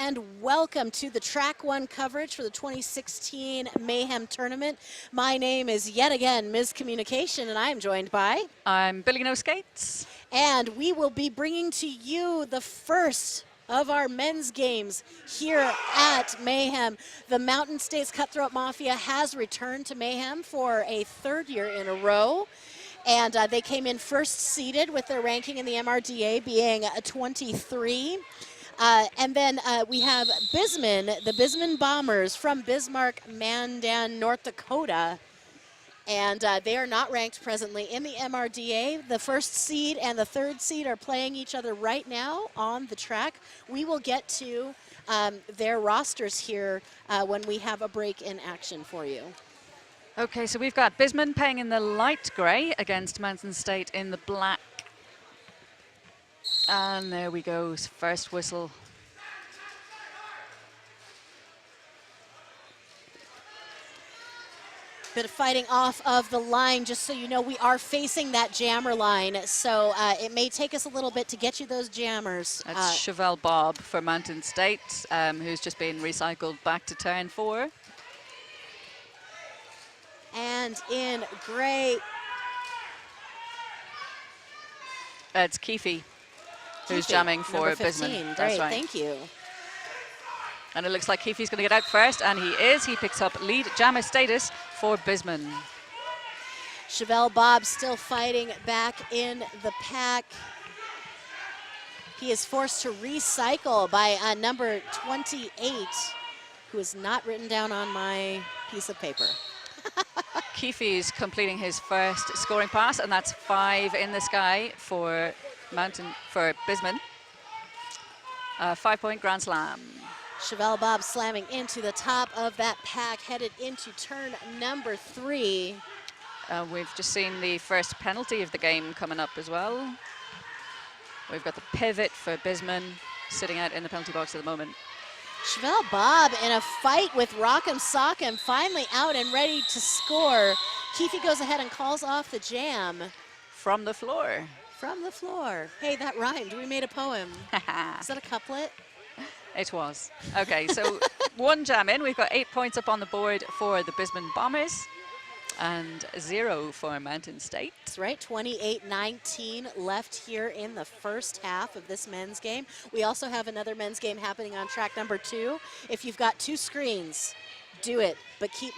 and welcome to the Track 1 coverage for the 2016 Mayhem Tournament. My name is yet again Ms. Communication, and I am joined by... I'm Billy No Skates. And we will be bringing to you the first of our men's games here at Mayhem. The Mountain States Cutthroat Mafia has returned to Mayhem for a third year in a row. And they came in first seeded with their ranking in the MRDA being 23. And then we have Bisman, the Bisman Bombers from Bismarck, Mandan, North Dakota. And they are not ranked presently in the MRDA. The first seed and the third seed are playing each other right now on the track. We will get to their rosters here when we have a break in action for you. Okay, so we've got Bisman playing in the light grey against Mountain State in the black. And there we go, first whistle. Bit of fighting off of the line, just so you know, we are facing that jammer line, so it may take us a little bit to get you those jammers. That's Chevelle Bob for Mountain State, who's just been recycled back to turn 4. And in gray, it's Keefe, who's jamming for Bisman. Great, right. Thank you. And it looks like Keefe's going to get out first, and he is. He picks up lead jammer status for Bisman. Chevelle Bob still fighting back in the pack. He is forced to recycle by number 28, who is not written down on my piece of paper. Keefe is completing his first scoring pass, and that's 5 in the sky for Bisman. 5-point grand slam. Chevelle Bob slamming into the top of that pack, headed into turn number 3. We've just seen the first penalty of the game coming up as well. We've got the pivot for Bisman sitting out in the penalty box at the moment. Chevelle Bob in a fight with Rock'em Sock'em, finally out and ready to score. Keefe goes ahead and calls off the jam. From the floor. From the floor. Hey, that rhymed. We made a poem. Is that a couplet? It was. Okay, so 1 jam in. We've got 8 points up on the board for the Bisman Bombers and 0 for Mountain State. That's right, 28-19 left here in the first half of this men's game. We also have another men's game happening on track number 2. If you've got 2 screens, do it, but keep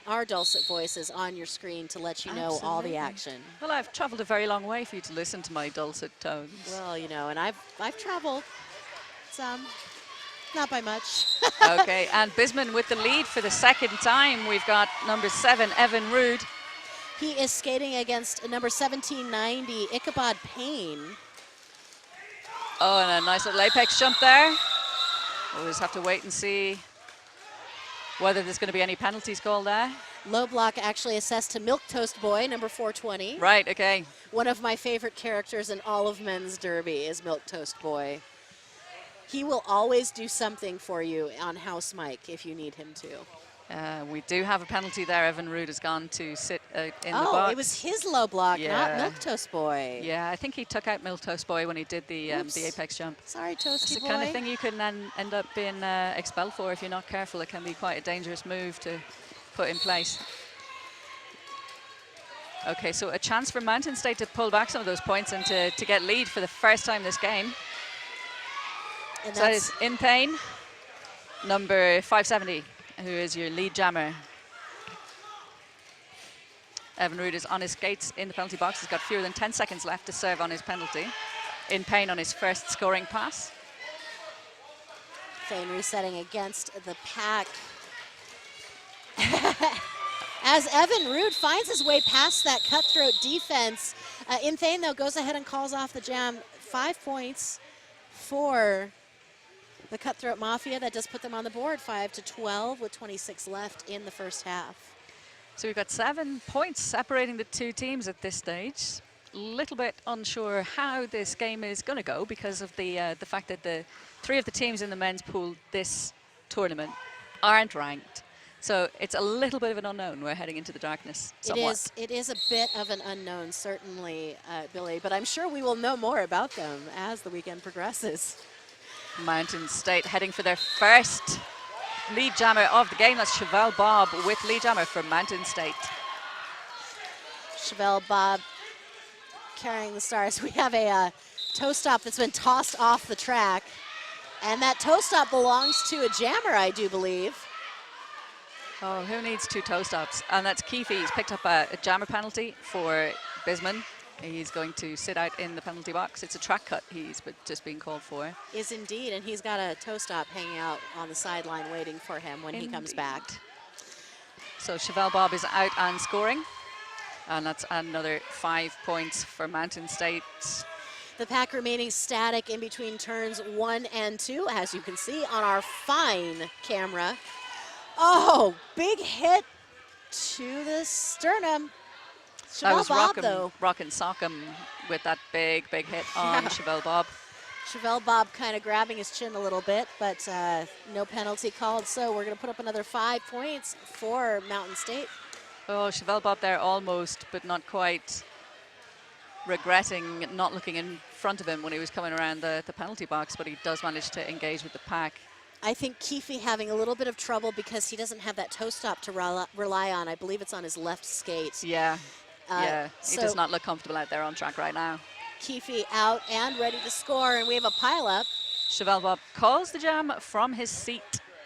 our dulcet voices on your screen to let you know all the action. Well, I've traveled a very long way for you to listen to my dulcet tones. Well, you know, and I've traveled some. Not by much. Okay, and Bisman with the lead for the second time. We've got number 7, Evan Rude. He is skating against number 1790, Ichabod Payne. Oh, and a nice little apex jump there. We'll just have to wait and see whether there's going to be any penalties called there. Low block actually assessed to Milk Toast Boy, number 420. Right, okay. One of my favorite characters in all of men's derby is Milk Toast Boy. He will always do something for you on house mic if you need him to. We do have a penalty there. Evan Rude has gone to sit in the box. Oh, it was his low block, not Milk Toast Boy. Yeah, I think he took out Milk Toast Boy when he did the apex jump. Sorry, Toasty Boy. It's the kind of thing you can then end up being expelled for if you're not careful. It can be quite a dangerous move to put in place. Okay, so a chance for Mountain State to pull back some of those points and to get lead for the first time this game. And so that is In Pain, number 570, who is your lead jammer. Evan Rude is on his skates in the penalty box. He's got fewer than 10 seconds left to serve on his penalty. In Pain on his first scoring pass. Thane resetting against the pack. As Evan Rude finds his way past that cutthroat defense, In Thane, though, goes ahead and calls off the jam. 5 points for the Cutthroat Mafia. That does put them on the board, 5-12, with 26 left in the first half. So we've got 7 points separating the 2 teams at this stage. A little bit unsure how this game is going to go because of the fact that the 3 of the teams in the men's pool this tournament aren't ranked. So it's a little bit of an unknown. We're heading into the darkness somewhat. It is a bit of an unknown, certainly, Billy, but I'm sure we will know more about them as the weekend progresses. Mountain State heading for their first lead jammer of the game. That's Chevelle Bob with lead jammer for Mountain State. Chevelle Bob carrying the stars. We have a toe stop that's been tossed off the track. And that toe stop belongs to a jammer, I do believe. Oh, who needs 2 toe stops? And that's Keefe. He's picked up a jammer penalty for Bisman. He's going to sit out in the penalty box. It's a track cut he's just being called for. Is indeed, and he's got a toe stop hanging out on the sideline waiting for him when he comes back. So Chevelle Bob is out and scoring. And that's another 5 points for Mountain State. The pack remaining static in between turns 1 and 2, as you can see on our fine camera. Oh, big hit to the sternum. That was Chevelle Bob, though. Rockin' Sock'em with that big hit on Chevelle Bob. Chevelle Bob kind of grabbing his chin a little bit, but no penalty called. So we're going to put up another 5 points for Mountain State. Oh, Chevelle Bob there almost, but not quite, regretting not looking in front of him when he was coming around the penalty box, but he does manage to engage with the pack. I think Keefe having a little bit of trouble because he doesn't have that toe stop to rely on. I believe it's on his left skate. Yeah, he so does not look comfortable out there on track right now. Keefe out and ready to score, and we have a pileup. Chevelle Bob calls the jam from his seat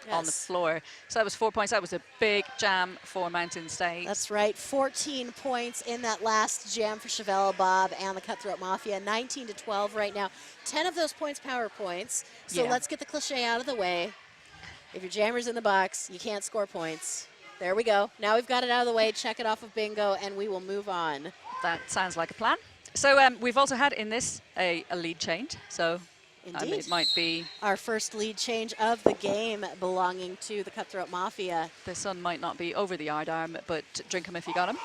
on the floor. So that was 4 points. That was a big jam for Mountain State. That's right. 14 points in that last jam for Chevelle Bob and the Cutthroat Mafia. 19-12 right now. 10 of those points power points. So let's get the cliche out of the way. If your jammer's in the box, you can't score points. There we go. Now we've got it out of the way. Check it off of bingo, and we will move on. That sounds like a plan. So we've also had in this a lead change. So it might be our first lead change of the game belonging to the Cutthroat Mafia. The sun might not be over the yard arm, but drink 'em if you got 'em.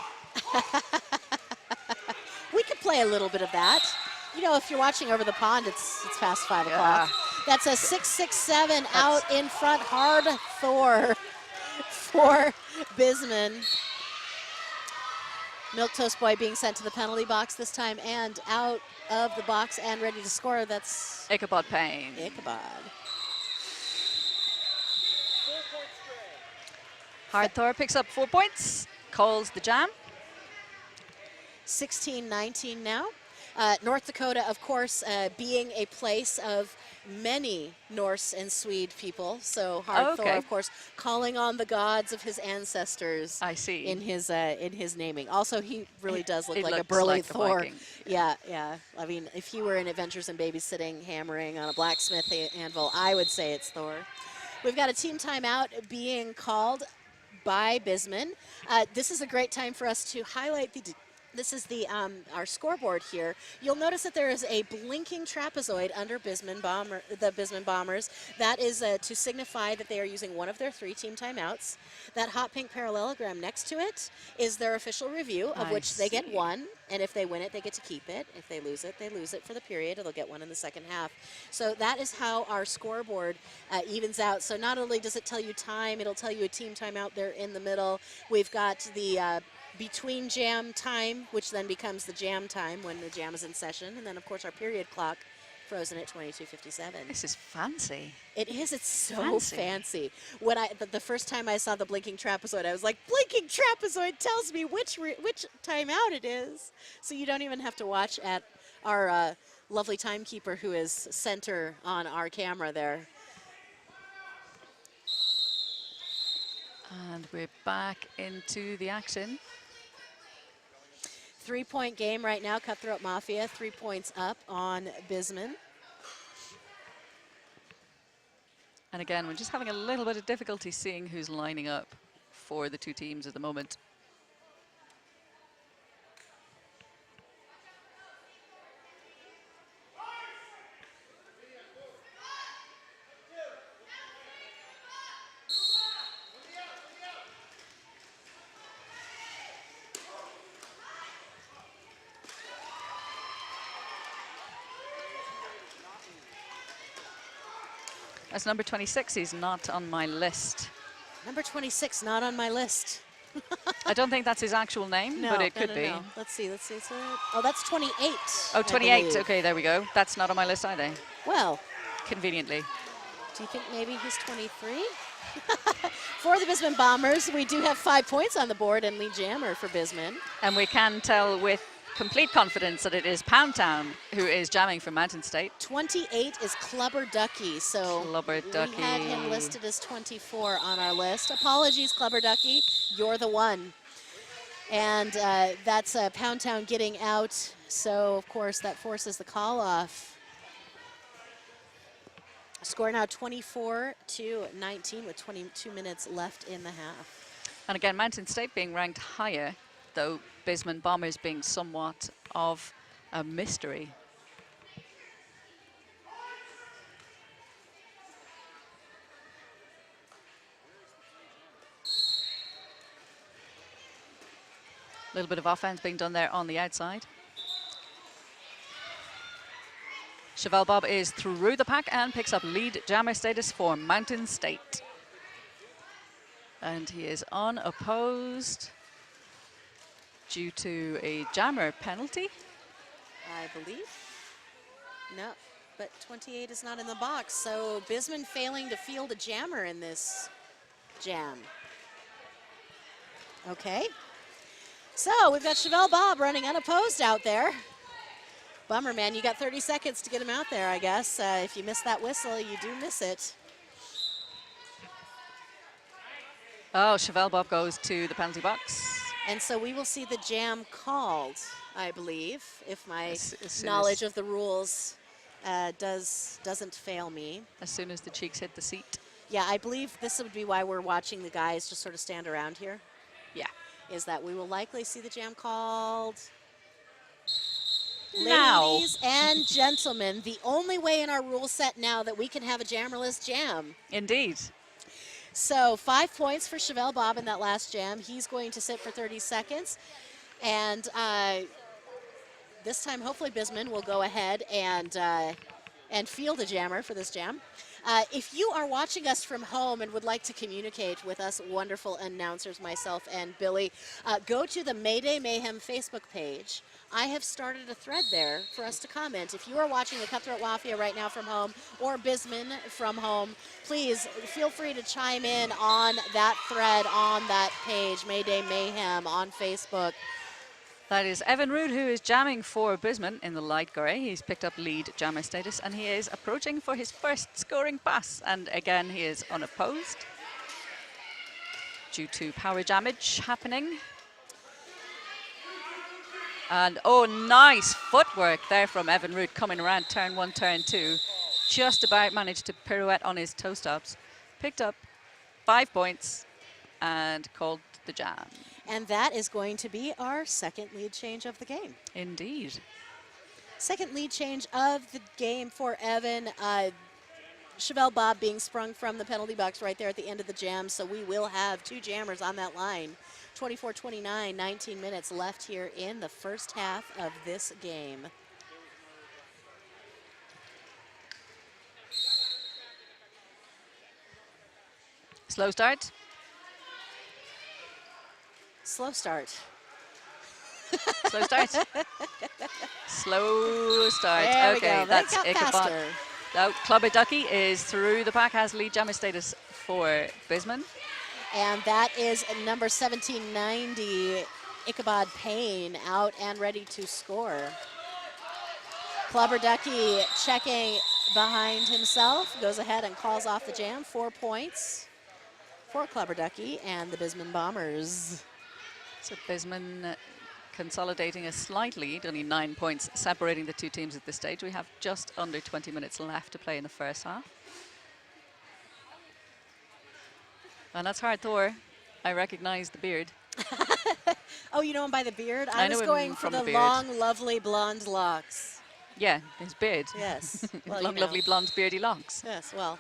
We could play a little bit of that. You know, if you're watching over the pond, it's past 5 o'clock. That's a 6-6-7 out in front. Hard Thor for Bisman. Milk Toast Boy being sent to the penalty box this time and out of the box and ready to score. That's Ichabod Payne. Ichabod. Hard Thor picks up 4 points, calls the jam. 16-19 now. North Dakota, of course, being a place of many Norse and Swede people. So Hard Thor, of course, calling on the gods of his ancestors. I see. In his naming. Also, he really does look like a looks burly like a Thor. Viking. Yeah. I mean, if he were in Adventures in Babysitting, hammering on a blacksmith anvil, I would say it's Thor. We've got a team timeout being called by Bisman. This is a great time for us to highlight this is our scoreboard here. You'll notice that there is a blinking trapezoid under the Bisman Bombers. That is to signify that they are using one of their 3 team timeouts. That hot pink parallelogram next to it is their official review, of which they get 1. And if they win it, they get to keep it. If they lose it, they lose it for the period, or they'll get 1 in the second half. So that is how our scoreboard evens out. So not only does it tell you time, it'll tell you a team timeout there in the middle. We've got the between jam time, which then becomes the jam time when the jam is in session. And then, of course, our period clock frozen at 22:57. This is fancy. It is. It's so fancy. When the first time I saw the blinking trapezoid, I was like, blinking trapezoid tells me which timeout it is. So you don't even have to watch at our lovely timekeeper who is center on our camera there. And we're back into the action. 3-point game right now. Cutthroat Mafia, 3 points up on Bisman. And again, we're just having a little bit of difficulty seeing who's lining up for the 2 teams at the moment. As number 26, he's not on my list. Number 26, not on my list. I don't think that's his actual name, but it could be. No. Let's see. Oh, that's 28. Oh, 28. Okay, there we go. That's not on my list either. Well, conveniently. Do you think maybe he's 23? For the Bisman Bombers, we do have 5 points on the board and lead jammer for Bisman. And we can tell with complete confidence that it is Pound Town who is jamming for Mountain State. 28 is Clubber Ducky, so Clubber Ducky. we had him listed as 24 on our list. Apologies, Clubber Ducky, you're the one. And that's Pound Town getting out, so of course that forces the call off. Score now 24-19 with 22 minutes left in the half. And again, Mountain State being ranked higher, though Bisman Bombers being somewhat of a mystery. A little bit of offense being done there on the outside. Chevelle Bob is through the pack and picks up lead jammer status for Mountain State. And he is unopposed due to a jammer penalty. I believe. No, but 28 is not in the box, so Bisman failing to field a jammer in this jam. Okay. So we've got Chevelle Bob running unopposed out there. Bummer, man. You got 30 seconds to get him out there, I guess. If you miss that whistle, you do miss it. Oh, Chevelle Bob goes to the penalty box. And so we will see the jam called, I believe, if my as knowledge of the rules doesn't fail me. As soon as the cheeks hit the seat. Yeah, I believe this would be why we're watching the guys just sort of stand around here. Yeah. Is that we will likely see the jam called. Now. Ladies and gentlemen, the only way in our rule set now that we can have a jammerless jam. Indeed. So 5 points for Chevelle Bob in that last jam. He's going to sit for 30 seconds. And this time, hopefully, Bisman will go ahead and field a jammer for this jam. If you are watching us from home and would like to communicate with us, wonderful announcers, myself and Billy, go to the Mayday Mayhem Facebook page. I have started a thread there for us to comment. If you are watching the Cutthroat Mafia right now from home or Bisman from home, please feel free to chime in on that thread on that page, Mayday Mayhem on Facebook. That is Evan Rood, who is jamming for Bisman in the light grey. He's picked up lead jammer status, and he is approaching for his first scoring pass. And again, he is unopposed due to power damage happening. And oh, nice footwork there from Evan Rood coming around turn 1, turn 2. Just about managed to pirouette on his toe stops. Picked up 5 points and called the jam. And that is going to be our second lead change of the game. Indeed. Second lead change of the game for Evan. Chevelle Bob being sprung from the penalty box right there at the end of the jam. So we will have 2 jammers on that line. 24-29, 19 minutes left here in the first half of this game. Slow start. Slow start. Slow start. Slow start. There okay, we go. that's got Ichabod. faster. Now, Clubber Ducky is through the pack, has lead jammer status for Bisman. And that is number 1790, Ichabod Payne, out and ready to score. Clubber Ducky checking behind himself, goes ahead and calls off the jam. 4 points for Clubber Ducky and the Bisman Bombers. So Bisman consolidating a slight lead, only 9 points separating the two teams at this stage. We have just under 20 minutes left to play in the first half. And that's hard, Thor. I recognize the beard. Oh, you know him by the beard? I know was him going for from the the beard. long, lovely blonde locks. Yeah, his beard. Yes. Well, Long, you know. lovely blonde beardy locks. Yes, well.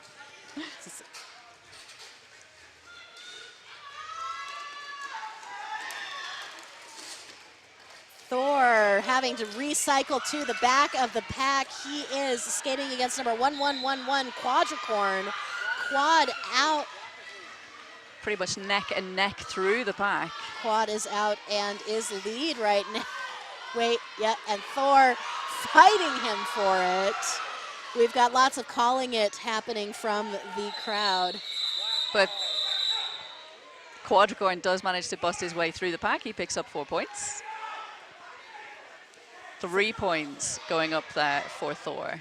Thor having to recycle to the back of the pack. He is skating against number 1111, Quadricorn. Quad out. Pretty much neck and neck through the pack. Quad is out and is lead right now. Wait, yeah, and Thor fighting him for it. We've got lots of calling it happening from the crowd. But Quadricorn does manage to bust his way through the pack. He picks up 4 points. 3 points going up there for Thor.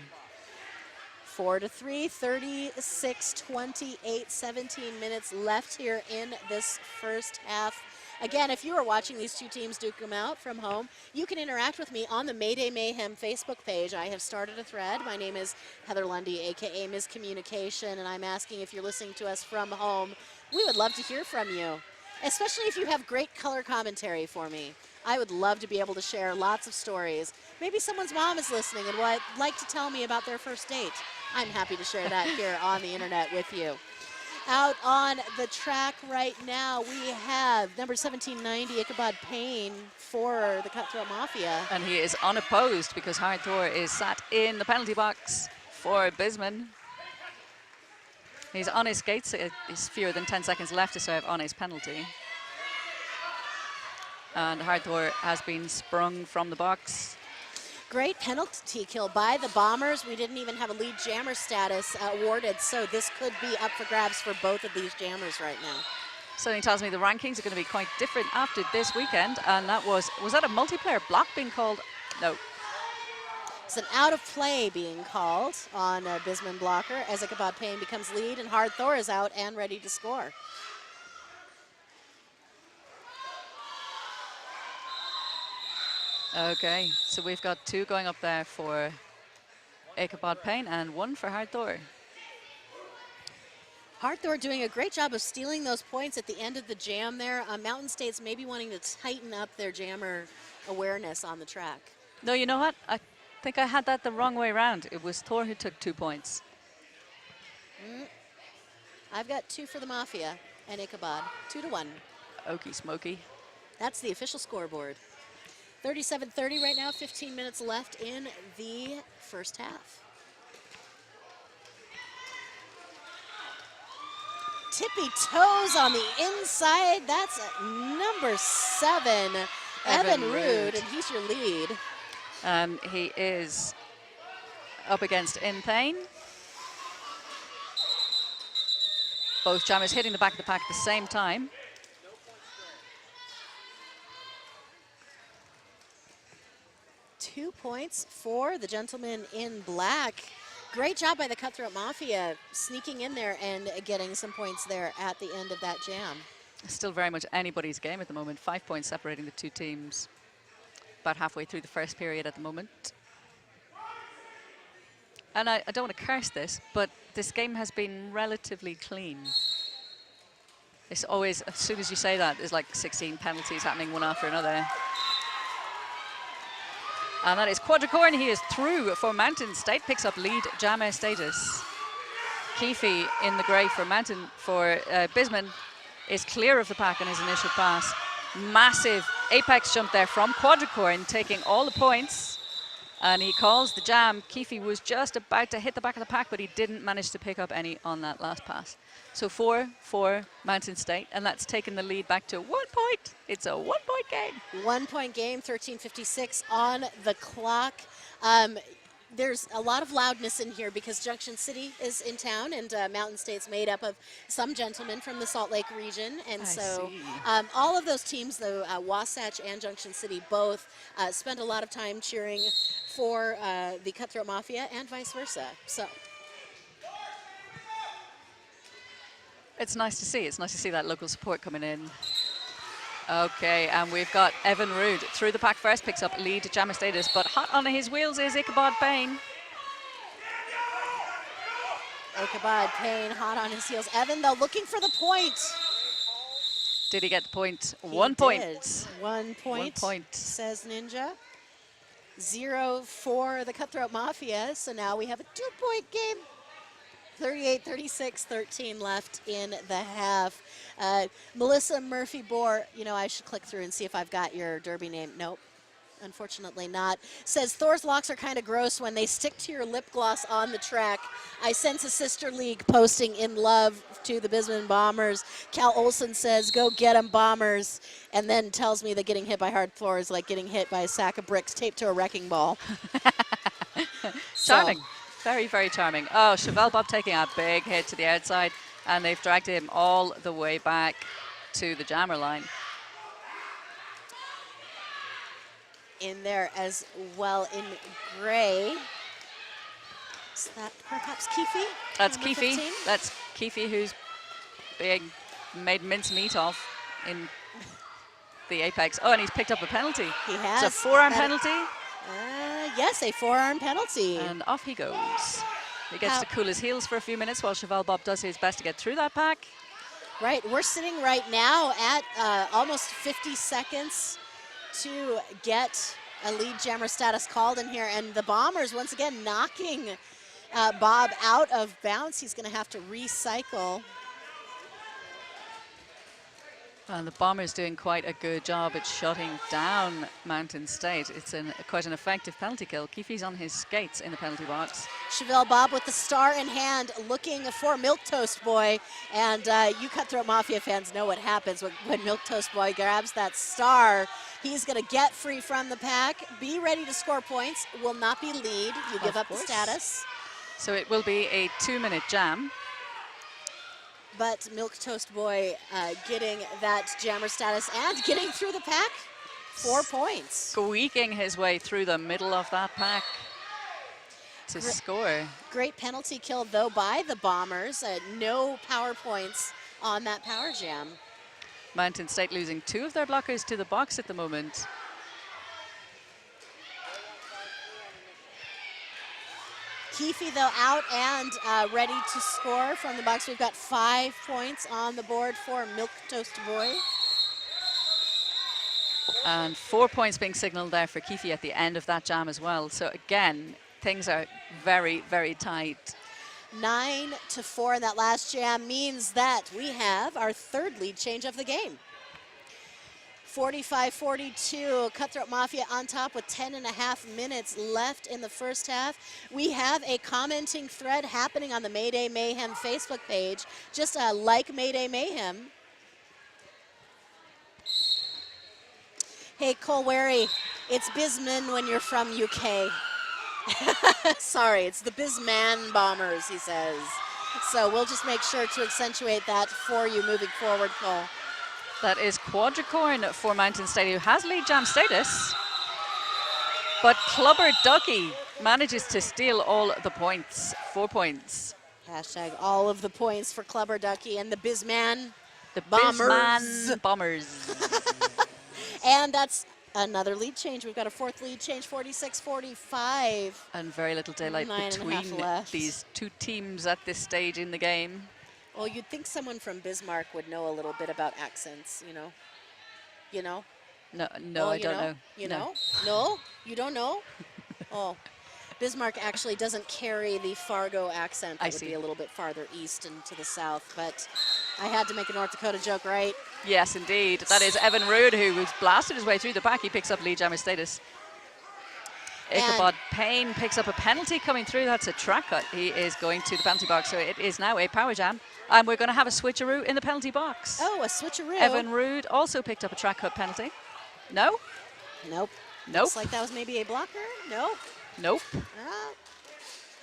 4-3, 36, 28, 17 minutes left here in this first half. Again, if you are watching these two teams duke them out from home, you can interact with me on the Mayday Mayhem Facebook page. I have started a thread. My name is Heather Lundy, aka Ms. Communication, and I'm asking if you're listening to us from home. We would love to hear from you, especially if you have great color commentary for me. I would love to be able to share lots of stories. Maybe someone's mom is listening and would like to tell me about their first date. I'm happy to share that here on the internet with you. Out on the track right now, we have number 1790, Ichabod Payne for the Cutthroat Mafia. And he is unopposed because Hard Thor is sat in the penalty box for Bisman. He's on his skates. He's fewer than 10 seconds left to serve on his penalty. And Hard Thor has been sprung from the box. Great penalty kill by the Bombers. We didn't even have a lead jammer status awarded, so this could be up for grabs for both of these jammers right now. Something tells me the rankings are going to be quite different after this weekend, and that was that a multiplayer block being called? No. It's an out of play being called on Bisman blocker as Ichabod Payne becomes lead, and Hard Thor is out and ready to score. Okay, so we've got 2 going up there for Ichabod Payne and 1 for Hard Thor. Hard Thor doing a great job of stealing those points at the end of the jam there. Mountain States maybe wanting to tighten up their jammer awareness on the track. No, you know what? I think I had that the wrong way around. It was Thor who took 2 points. I've got 2 for the Mafia and Ichabod, 2-1. Okie smoky. That's the official scoreboard. 37-30 right now, 15 minutes left in the first half. Tippy toes on the inside. That's number 7, Evan Rude, and he's your lead. He is up against In Pain. Both jammers hitting the back of the pack at the same time. Two points for the gentleman in black. Great job by the Cutthroat Mafia sneaking in there and getting some points there at the end of that jam. Still very much anybody's game at the moment. 5 points separating the two teams. About halfway through the first period at the moment. And I don't want to curse this, but this game has been relatively clean. It's always, as soon as you say that, there's like 16 penalties happening one after another. And that is Quadricorn. He is through for Mountain State, picks up lead jammer status. Keefe in the grey for Bisman is clear of the pack on his initial pass. Massive apex jump there from Quadricorn, taking all the points. And he calls the jam. Keefe was just about to hit the back of the pack, but he didn't manage to pick up any on that last pass. So 4 for Mountain State, and that's taken the lead back to 1 point. It's a 1 point game. 1 point game, 13:56 on the clock. There's a lot of loudness in here because Junction City is in town, and Mountain State's made up of some gentlemen from the Salt Lake region. And all of those teams, though, Wasatch and Junction City, both spend a lot of time cheering for the Cutthroat Mafia and vice versa. So it's nice to see. It's nice to see that local support coming in. Okay, and we've got Evan Rude through the pack first, picks up lead jammer status, but hot on his wheels is Ichabod Payne. Ichabod Payne hot on his heels. Evan, though, looking for the point. Did he get the point? He 1 point. did. 1 point, 1 point, says Ninja. 0 for the Cutthroat Mafia, so now we have a 2 point game. 38-36, 13 left in the half. Melissa Murphy-Bohr, you know, I should click through and see if I've got your derby name. Nope, unfortunately not. Says Thor's locks are kind of gross when they stick to your lip gloss on the track. I sense a sister league posting in love to the Bisman Bombers. Cal Olson says, go get 'em Bombers, and then tells me that getting hit by Hard Thor is like getting hit by a sack of bricks taped to a wrecking ball. Charming. Very, very charming. Oh, Chevelle Bob taking a big hit to the outside, and they've dragged him all the way back to the jammer line. In there as well in gray. Is that perhaps Keefe? That's Number Keefe. 15? That's Keefe, who's being made mincemeat of in the apex. Oh, and he's picked up a penalty. He has. It's a forearm penalty. Yes, a forearm penalty. And off he goes. He gets to cool his heels for a few minutes while Chevelle Bob does his best to get through that pack. Right, we're sitting right now at almost 50 seconds to get a lead jammer status called in here, and the Bombers once again knocking Bob out of bounds. He's going to have to recycle. And the Bombers doing quite a good job at shutting down Mountain State. It's quite an effective penalty kill. Keefe's on his skates in the penalty box. Chevelle Bob with the star in hand, looking for Milk Toast Boy. And you Cutthroat Mafia fans know what happens when Milk Toast Boy grabs that star. He's going to get free from the pack, be ready to score points, will not be lead. You give up the status. So it will be a 2-minute jam. But Milk Toast Boy getting that jammer status and getting through the pack, 4 points. Squeaking his way through the middle of that pack to score. Great penalty kill, though, by the Bombers. No power points on that power jam. Mountain State losing 2 of their blockers to the box at the moment. Keefe, though, out and ready to score from the box. We've got 5 points on the board for Milk Toast Boy. And 4 points being signaled there for Keefe at the end of that jam as well. So again, things are very, very tight. 9-4 in that last jam means that we have our 3rd lead change of the game. 45-42, Cutthroat Mafia on top with 10.5 minutes left in the first half. We have a commenting thread happening on the Mayday Mayhem Facebook page. Just like Mayday Mayhem. Hey, Cole Wary, it's Bisman when you're from UK. Sorry, it's the Bisman Bombers, he says. So we'll just make sure to accentuate that for you moving forward, Cole. That is Quadricorn for Mountain State, who has lead jam status. But Clubber Ducky manages to steal all the points, 4 points. Hashtag all of the points for Clubber Ducky and the Bisman Bombers. Bombers. Bombers. And that's another lead change. We've got a 4th lead change, 46-45. And very little daylight between these 2 teams at this stage in the game. Well, you'd think someone from Bismarck would know a little bit about accents, you know? You know? No, well, I don't know. You know? No? You don't know? Oh. Bismarck actually doesn't carry the Fargo accent. That would be a little bit farther east and to the south, but I had to make a North Dakota joke, right? Yes, indeed. That is Evan Rude, who was blasted his way through the pack. He picks up lead jammer status. Ichabod Payne picks up a penalty coming through. That's a track cut. He is going to the penalty box, so it is now a power jam. And we're going to have a switcheroo in the penalty box. Oh, a switcheroo. Evan Rude also picked up a track cut penalty. No? Nope. Nope. Looks like that was maybe a blocker. Nope. Nope.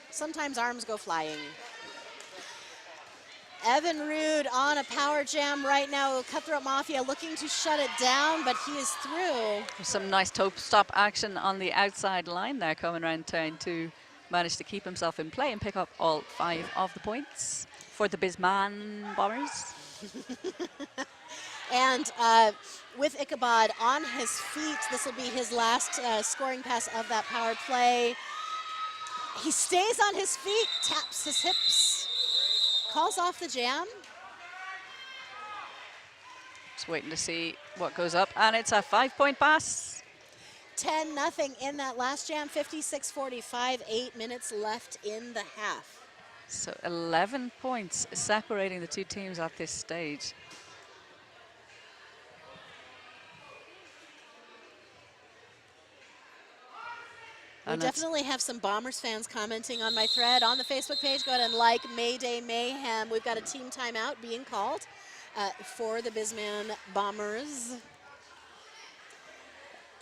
Sometimes arms go flying. Evan Rude on a power jam right now. Cutthroat Mafia looking to shut it down, but he is through. Some nice toe stop action on the outside line there, coming around turn 2. Managed to keep himself in play and pick up all 5 of the points for the Bisman Bombers. And with Ichabod on his feet, this will be his last scoring pass of that power play. He stays on his feet, taps his hips, calls off the jam. Just waiting to see what goes up, and it's a 5-point pass. 10-0 in that last jam, 56-45, 8 minutes left in the half. So 11 points separating the 2 teams at this stage. We definitely have some Bombers fans commenting on my thread on the Facebook page. Go ahead and like Mayday Mayhem. We've got a team timeout being called for the Bisman Bombers.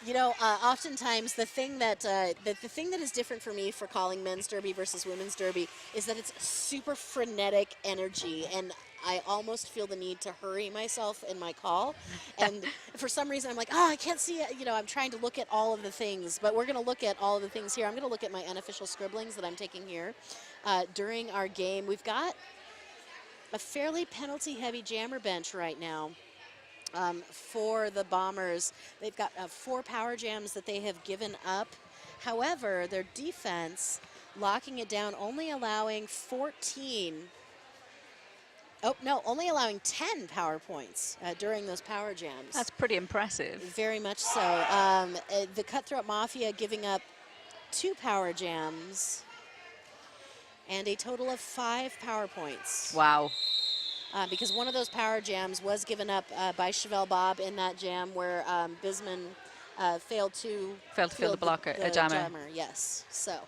You know, oftentimes the thing that the thing that is different for me for calling men's derby versus women's derby is that it's super frenetic energy, and I almost feel the need to hurry myself in my call. And for some reason, I'm like, oh, I can't see it. You know, I'm trying to look at all of the things, but we're going to look at all of the things here. I'm going to look at my unofficial scribblings that I'm taking here during our game. We've got a fairly penalty-heavy jammer bench right now. For the Bombers. They've got 4 power jams that they have given up. However, their defense locking it down, only allowing 14. Oh, no, only allowing 10 power points during those power jams. That's pretty impressive. Very much so. The Cutthroat Mafia giving up 2 power jams and a total of 5 power points. Wow. Because one of those power jams was given up by Chevelle Bob in that jam where Bisman failed to fill the blocker, a jammer. Yes, so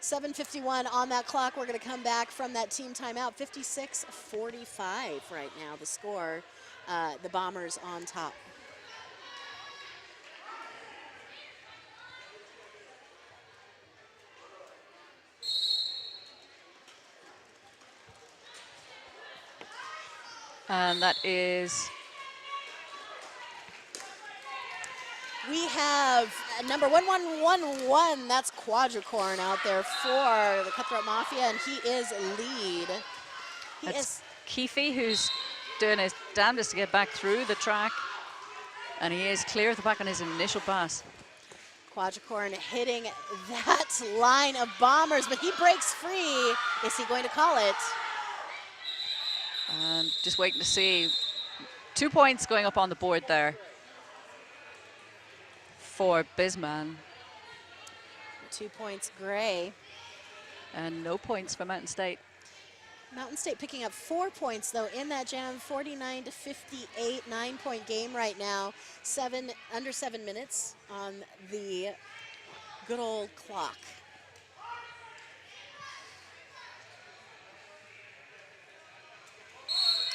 7:51 on that clock. We're going to come back from that team timeout. 56-45 right now, the score. The Bombers on top. And that is... We have number 1111, that's Quadricorn out there for the Cutthroat Mafia, and he is lead. That's Keefe, who's doing his damnedest to get back through the track. And he is clear of the back on his initial pass. Quadricorn hitting that line of Bombers, but he breaks free. Is he going to call it? And just waiting to see. 2 points going up on the board there for Bisman. 2 points Gray. And no points for Mountain State. Mountain State picking up 4 points though in that jam, 49-58, 9-point game right now. Under 7 minutes on the good old clock.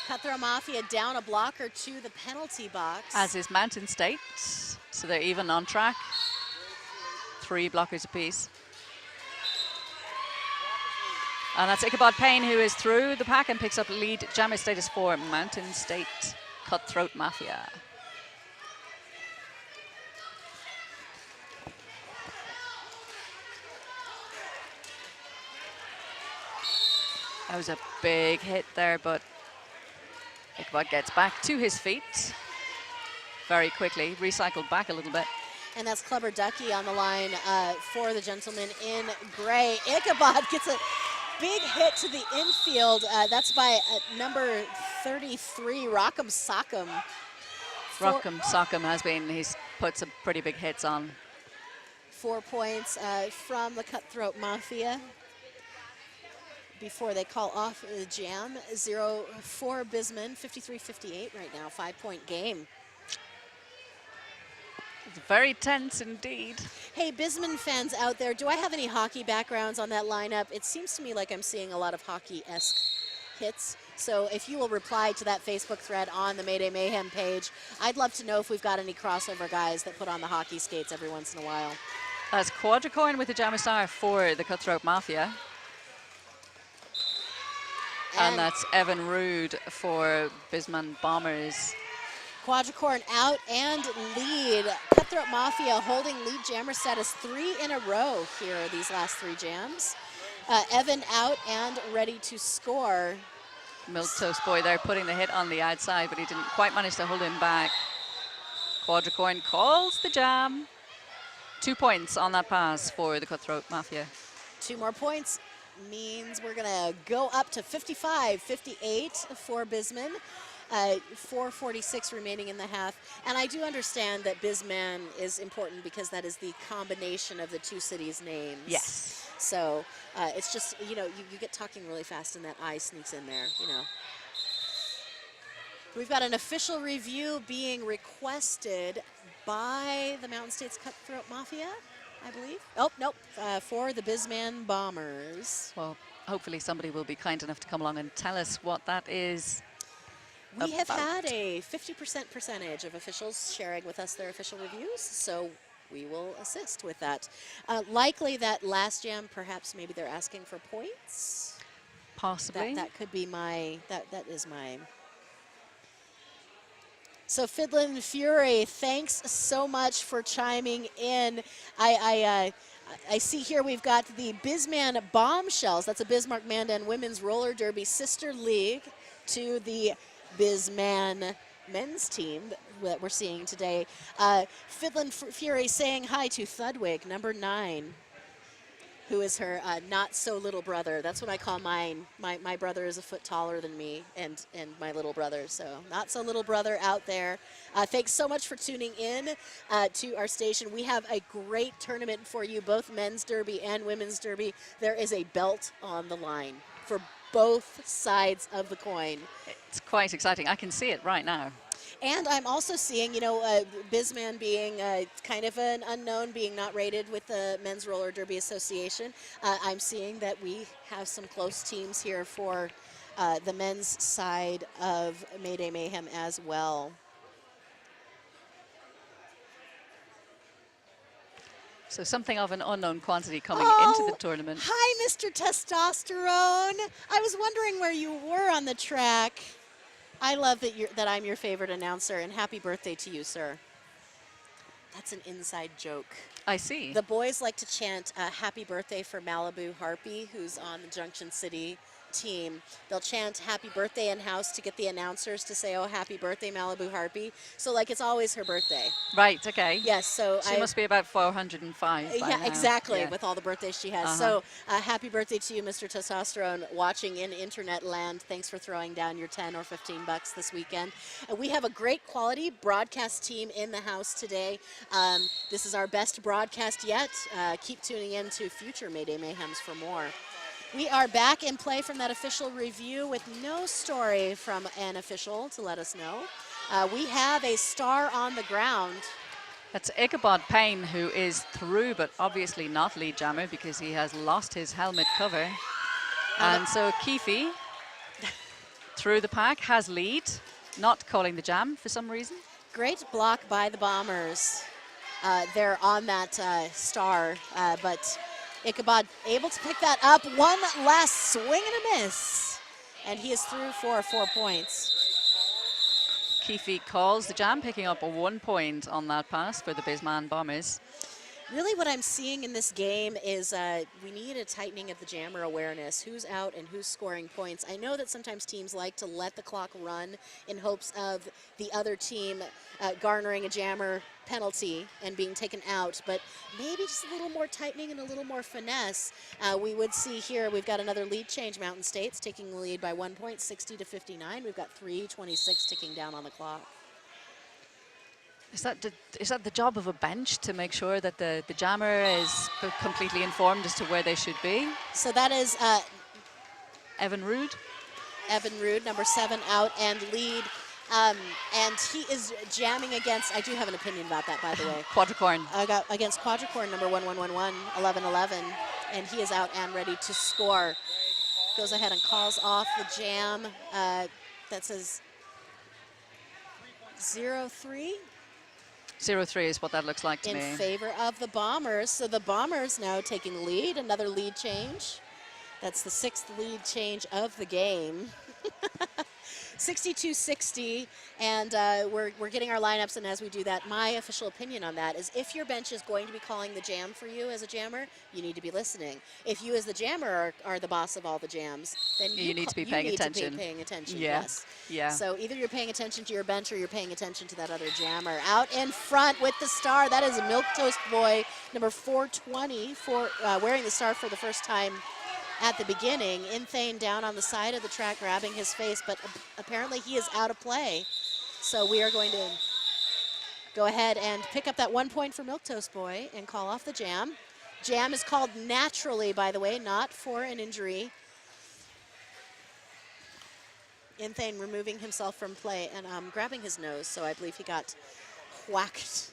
Cutthroat Mafia down a blocker to the penalty box. As is Mountain State, so they're even on track. 3 blockers apiece. And that's Ichabod Payne, who is through the pack and picks up lead. Jammer status for Mountain State Cutthroat Mafia. That was a big hit there, but Ichabod gets back to his feet very quickly, recycled back a little bit. And that's Clubber Ducky on the line for the gentleman in gray. Ichabod gets a big hit to the infield. That's by number 33, Rock'em Sock'em. Rock'em Sock'em has been, he's put some pretty big hits on. 4 points from the Cutthroat Mafia before they call off the jam. 0 for Bisman, 53-58 right now, 5-point game. It's very tense indeed. Hey, Bisman fans out there, do I have any hockey backgrounds on that lineup? It seems to me like I'm seeing a lot of hockey-esque hits. So if you will reply to that Facebook thread on the Mayday Mayhem page, I'd love to know if we've got any crossover guys that put on the hockey skates every once in a while. That's Quadricorn with the Jammer Star for the Cutthroat Mafia. And that's Evan Rude for Bisman Bombers. Quadricorn out and lead. Cutthroat Mafia holding lead jammer status 3 in a row here these last 3 jams. Evan out and ready to score. Milquetoast Boy there putting the hit on the outside, but he didn't quite manage to hold him back. Quadricorn calls the jam. 2 points on that pass for the Cutthroat Mafia. 2 more points means we're gonna go up to 55-58 for Bisman. 4:46 remaining in the half. And I do understand that Bisman is important because that is the combination of the 2 cities' names. Yes. So it's just, you know, you get talking really fast and that I sneaks in there, you know. We've got an official review being requested by the Mountain States Cutthroat Mafia, I believe. Oh, nope, for the Bisman Bombers. Well, hopefully somebody will be kind enough to come along and tell us what that is. We have about? had a 50% percentage of officials sharing with us their official reviews, so we will assist with that. Likely that last jam, perhaps maybe they're asking for points. Possibly. That could be my, that is my. So Fiddlin' Fury, thanks so much for chiming in. I see here we've got the Bisman Bombshells. That's a Bismarck Mandan Women's Roller Derby sister league to the Bisman men's team that we're seeing today. Fiddlin' Fury saying hi to Thudwig, number 9. Who is her not-so-little brother. That's what I call mine. My brother is a foot taller than me and my little brother, so not-so-little brother out there. Thanks so much for tuning in to our station. We have a great tournament for you, both men's derby and women's derby. There is a belt on the line for both sides of the coin. It's quite exciting. I can see it right now. And I'm also seeing, Bisman being kind of an unknown, being not rated with the Men's Roller Derby Association. I'm seeing that we have some close teams here for the men's side of Mayday Mayhem as well. So something of an unknown quantity coming into the tournament. Hi, Mr. Testosterone. I was wondering where you were on the track. I love that I'm your favorite announcer, and happy birthday to you, sir. That's an inside joke. I see. The boys like to chant happy birthday for Malibu Harpy, who's on the Junction City team. They'll chant happy birthday in house to get the announcers to say, oh, happy birthday, Malibu Harpy. So, like, it's always her birthday. Right, okay. Yes, so she must be about 405 by yeah, now. exactly, Yeah. with all the birthdays she has. So, happy birthday to you, Mr. Testosterone, watching in internet land. Thanks for throwing down your 10 or 15 bucks this weekend. We have a great quality broadcast team in the house today. This is our best broadcast yet. Keep tuning in to future Mayday Mayhems for more. We are back in play from that official review with no story from an official to let us know. We have a star on the ground. That's Ichabod Payne, who is through, but obviously not lead jammer because he has lost his helmet cover. And so Keefe, through the pack, has lead, not calling the jam for some reason. Great block by the Bombers. They're on that star, but Ichabod able to pick that up. One last swing and a miss. And he is through for 4 points. Keefe calls the jam, picking up a 1 point on that pass for the Bisman Bombers. Really what I'm seeing in this game is we need a tightening of the jammer awareness. Who's out and who's scoring points. I know that sometimes teams like to let the clock run in hopes of the other team garnering a jammer penalty and being taken out, but maybe just a little more tightening and a little more finesse. We would see here, we've got another lead change. Mountain States taking the lead by 1 point, 60 to 59. We've got 3:26 ticking down on the clock. Is that the job of a bench to make sure that the jammer is completely informed as to where they should be? So that is Evan Rood. Evan Rood, number 7, out and lead. And he is jamming against, I do have an opinion about that, by the way. Quadricorn. Against Quadricorn, number 1111, 1111. And he is out and ready to score. Goes ahead and calls off the jam. That says 0-3. 0-3 is what that looks like to me. In favor of the Bombers. So the Bombers now taking the lead. Another lead change. That's the 6th lead change of the game. 62-60, and we're getting our lineups, and as we do that, my official opinion on that is if your bench is going to be calling the jam for you as a jammer, you need to be listening. If you as the jammer are the boss of all the jams, then you need to be paying attention. Yeah. Yes. Yeah. So either you're paying attention to your bench or you're paying attention to that other jammer. Out in front with the star, that is a Milk Toast Boy, number 420, wearing the star for the first time at the beginning. Inthane down on the side of the track grabbing his face, but apparently he is out of play. So we are going to go ahead and pick up that 1 point for Milk Toast Boy and call off the jam. Jam is called naturally, by the way, not for an injury. Inthane removing himself from play and grabbing his nose, so I believe he got whacked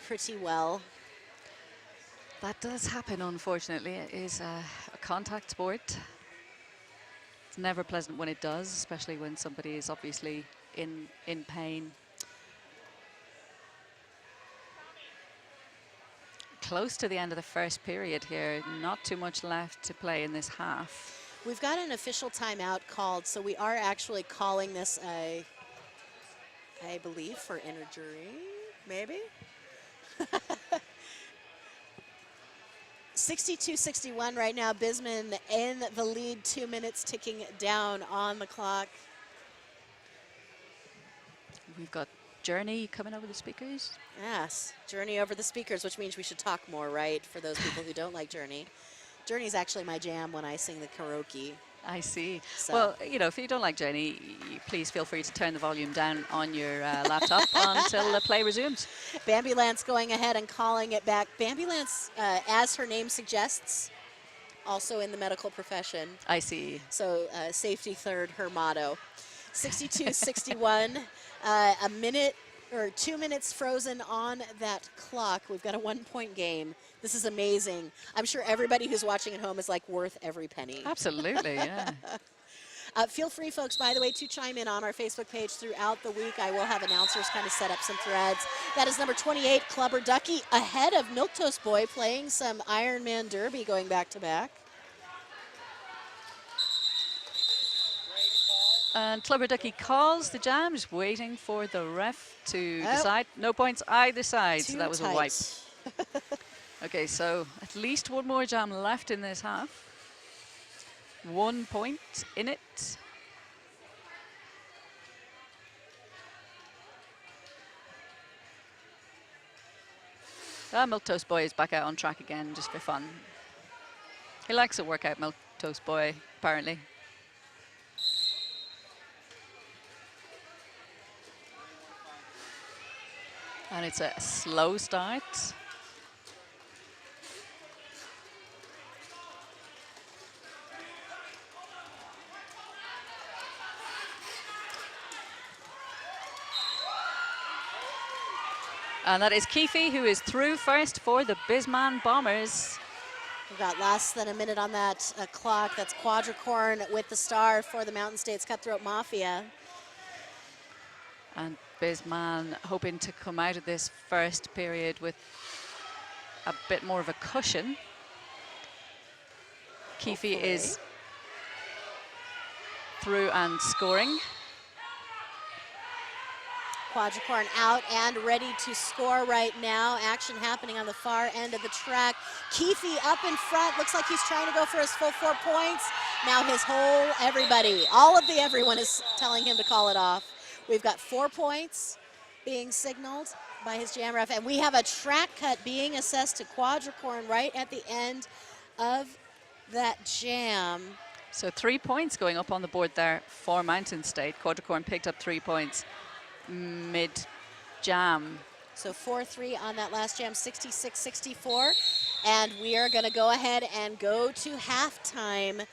pretty well. That does happen, unfortunately. It is a contact sport. It's never pleasant when it does, especially when somebody is obviously in pain. Close to the end of the first period here. Not too much left to play in this half. We've got an official timeout called, so we are actually calling this I believe for injury, maybe? 62-61 right now. Bisman in the lead, 2 minutes ticking down on the clock. We've got Journey coming over the speakers. Yes, Journey over the speakers, which means we should talk more, right? For those people who don't like Journey. Journey's actually my jam when I sing the karaoke. I see. So. Well, you know, if you don't like Journey, please feel free to turn the volume down on your laptop until the play resumes. Bambi Lance going ahead and calling it back. Bambi Lance, as her name suggests, also in the medical profession. I see. So safety third, her motto. 62-61, a minute or 2 minutes frozen on that clock. We've got a 1-point game. This is amazing. I'm sure everybody who's watching at home is like worth every penny. Absolutely, yeah. Feel free, folks, by the way, to chime in on our Facebook page throughout the week. I will have announcers kind of set up some threads. That is number 28, Clubber Ducky, ahead of Milquetoast Boy, playing some Ironman Derby going back to back. And Clubber Ducky calls the jam, just waiting for the ref to decide. No points either side, so that was a wipe. Okay, so at least one more jam left in this half. 1 point in it. Milquetoast Boy is back out on track again, just for fun. He likes a workout, Milquetoast Boy, apparently. And it's a slow start. And that is Keefe, who is through first for the Bisman Bombers. We've got less than a minute on that clock. That's Quadricorn with the star for the Mountain States Cutthroat Mafia. And Bisman hoping to come out of this first period with a bit more of a cushion. Keefe is through and scoring. Quadricorn out and ready to score right now. Action happening on the far end of the track. Keefe up in front. Looks like he's trying to go for his full 4 points. Now his whole everybody, all of the everyone is telling him to call it off. We've got 4 points being signaled by his jam ref, and we have a track cut being assessed to Quadricorn right at the end of that jam. So 3 points going up on the board there for Mountain State. Quadricorn picked up 3 points mid-jam. So 4-3 on that last jam, 66-64. And we are going to go ahead and go to halftime.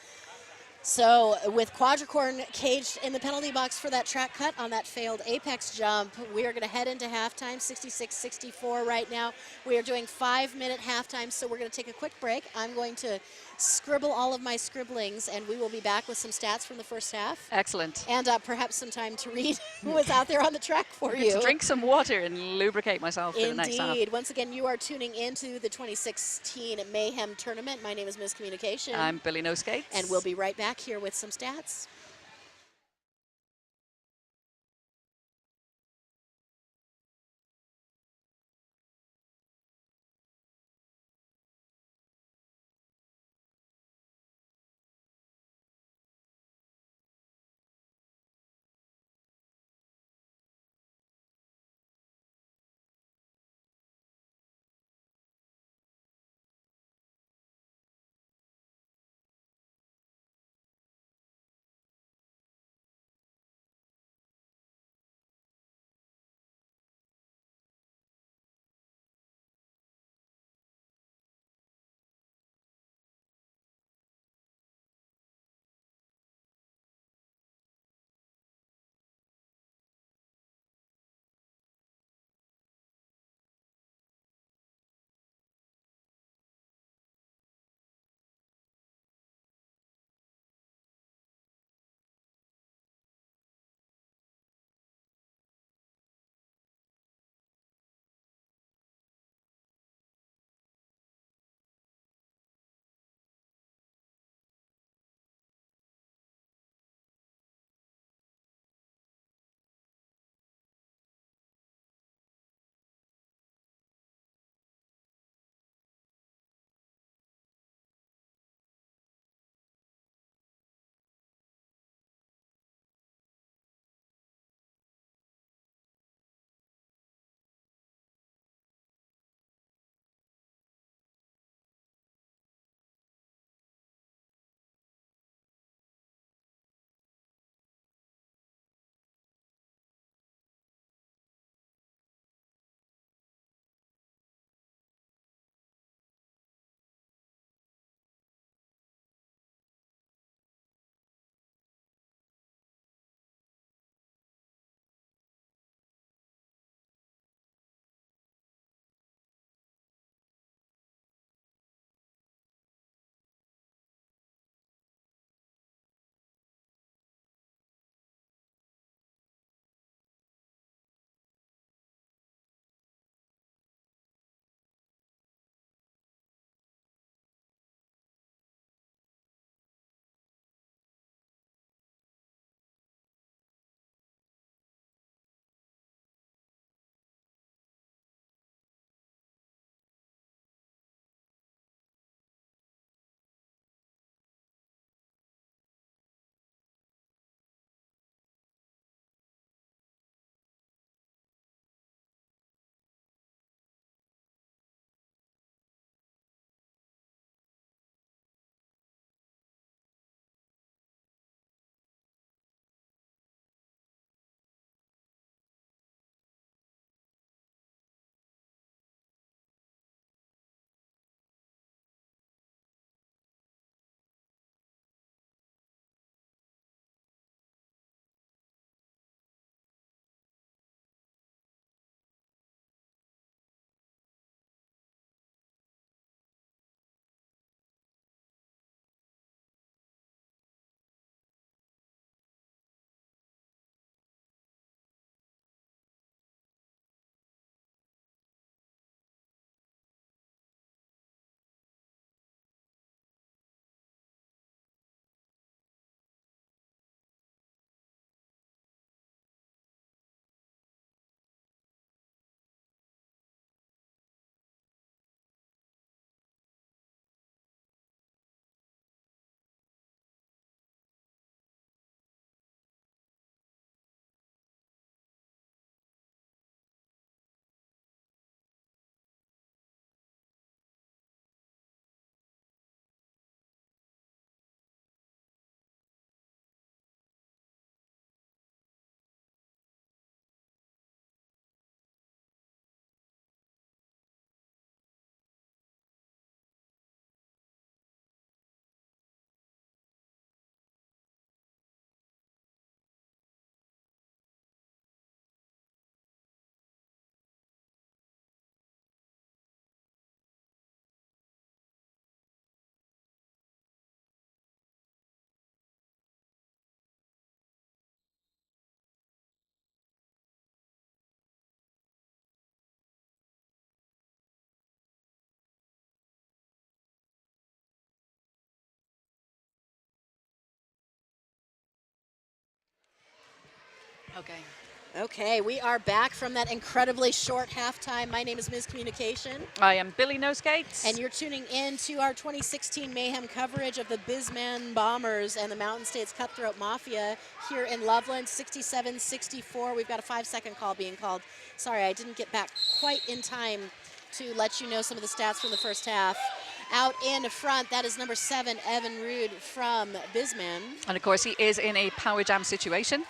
So with Quadricorn caged in the penalty box for that track cut on that failed apex jump, we are going to head into halftime, 66-64 right now. We are doing 5-minute halftime, so we're going to take a quick break. I'm going to scribble all of my scribblings, and we will be back with some stats from the first half. Excellent. And perhaps some time to read what's out there on the track for you. To drink some water and lubricate myself for the next half. Indeed. Once again, you are tuning into the 2016 Mayhem Tournament. My name is Ms. Communication. I'm Billy No Skates. And we'll be right back here with some stats. Okay. Okay, we are back from that incredibly short halftime. My name is Ms. Communication, I am Billy No Skates. and you're tuning in to our 2016 Mayhem coverage of the Bisman Bombers and the Mountain States Cutthroat Mafia here in Loveland, 67-64. We've got a 5-second call being called. Sorry, I didn't get back quite in time to let you know some of the stats from the first half. Out in front, that is number 7, Evan Rude from Bisman. And of course, he is in a power jam situation.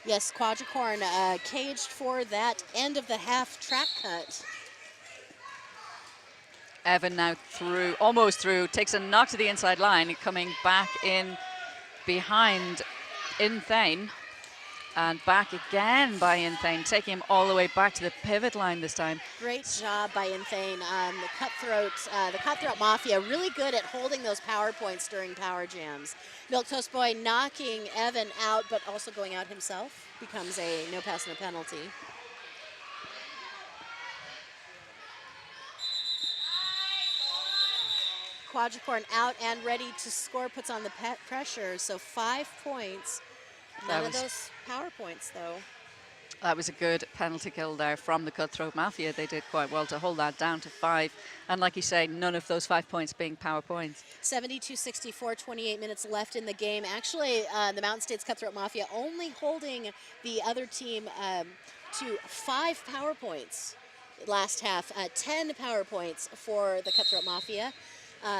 Yes, Quadricorn caged for that end of the half track cut. Evan now through, almost through, takes a knock to the inside line, coming back in behind Inthane. And back again by Inthane, taking him all the way back to the pivot line this time. Great job by Inthane. The Cutthroat Mafia really good at holding those power points during power jams. Milk Toast Boy knocking Evan out, but also going out himself. Becomes a no pass, no penalty. Quadricorn out and ready to score, puts on the pressure. So 5 points. None of those power points, though. That was a good penalty kill there from the Cutthroat Mafia. They did quite well to hold that down to 5. And like you say, none of those 5 points being power points. 72-64, 28 minutes left in the game. Actually, the Mountain States Cutthroat Mafia only holding the other team to 5 power points last half. 10 power points for the Cutthroat Mafia.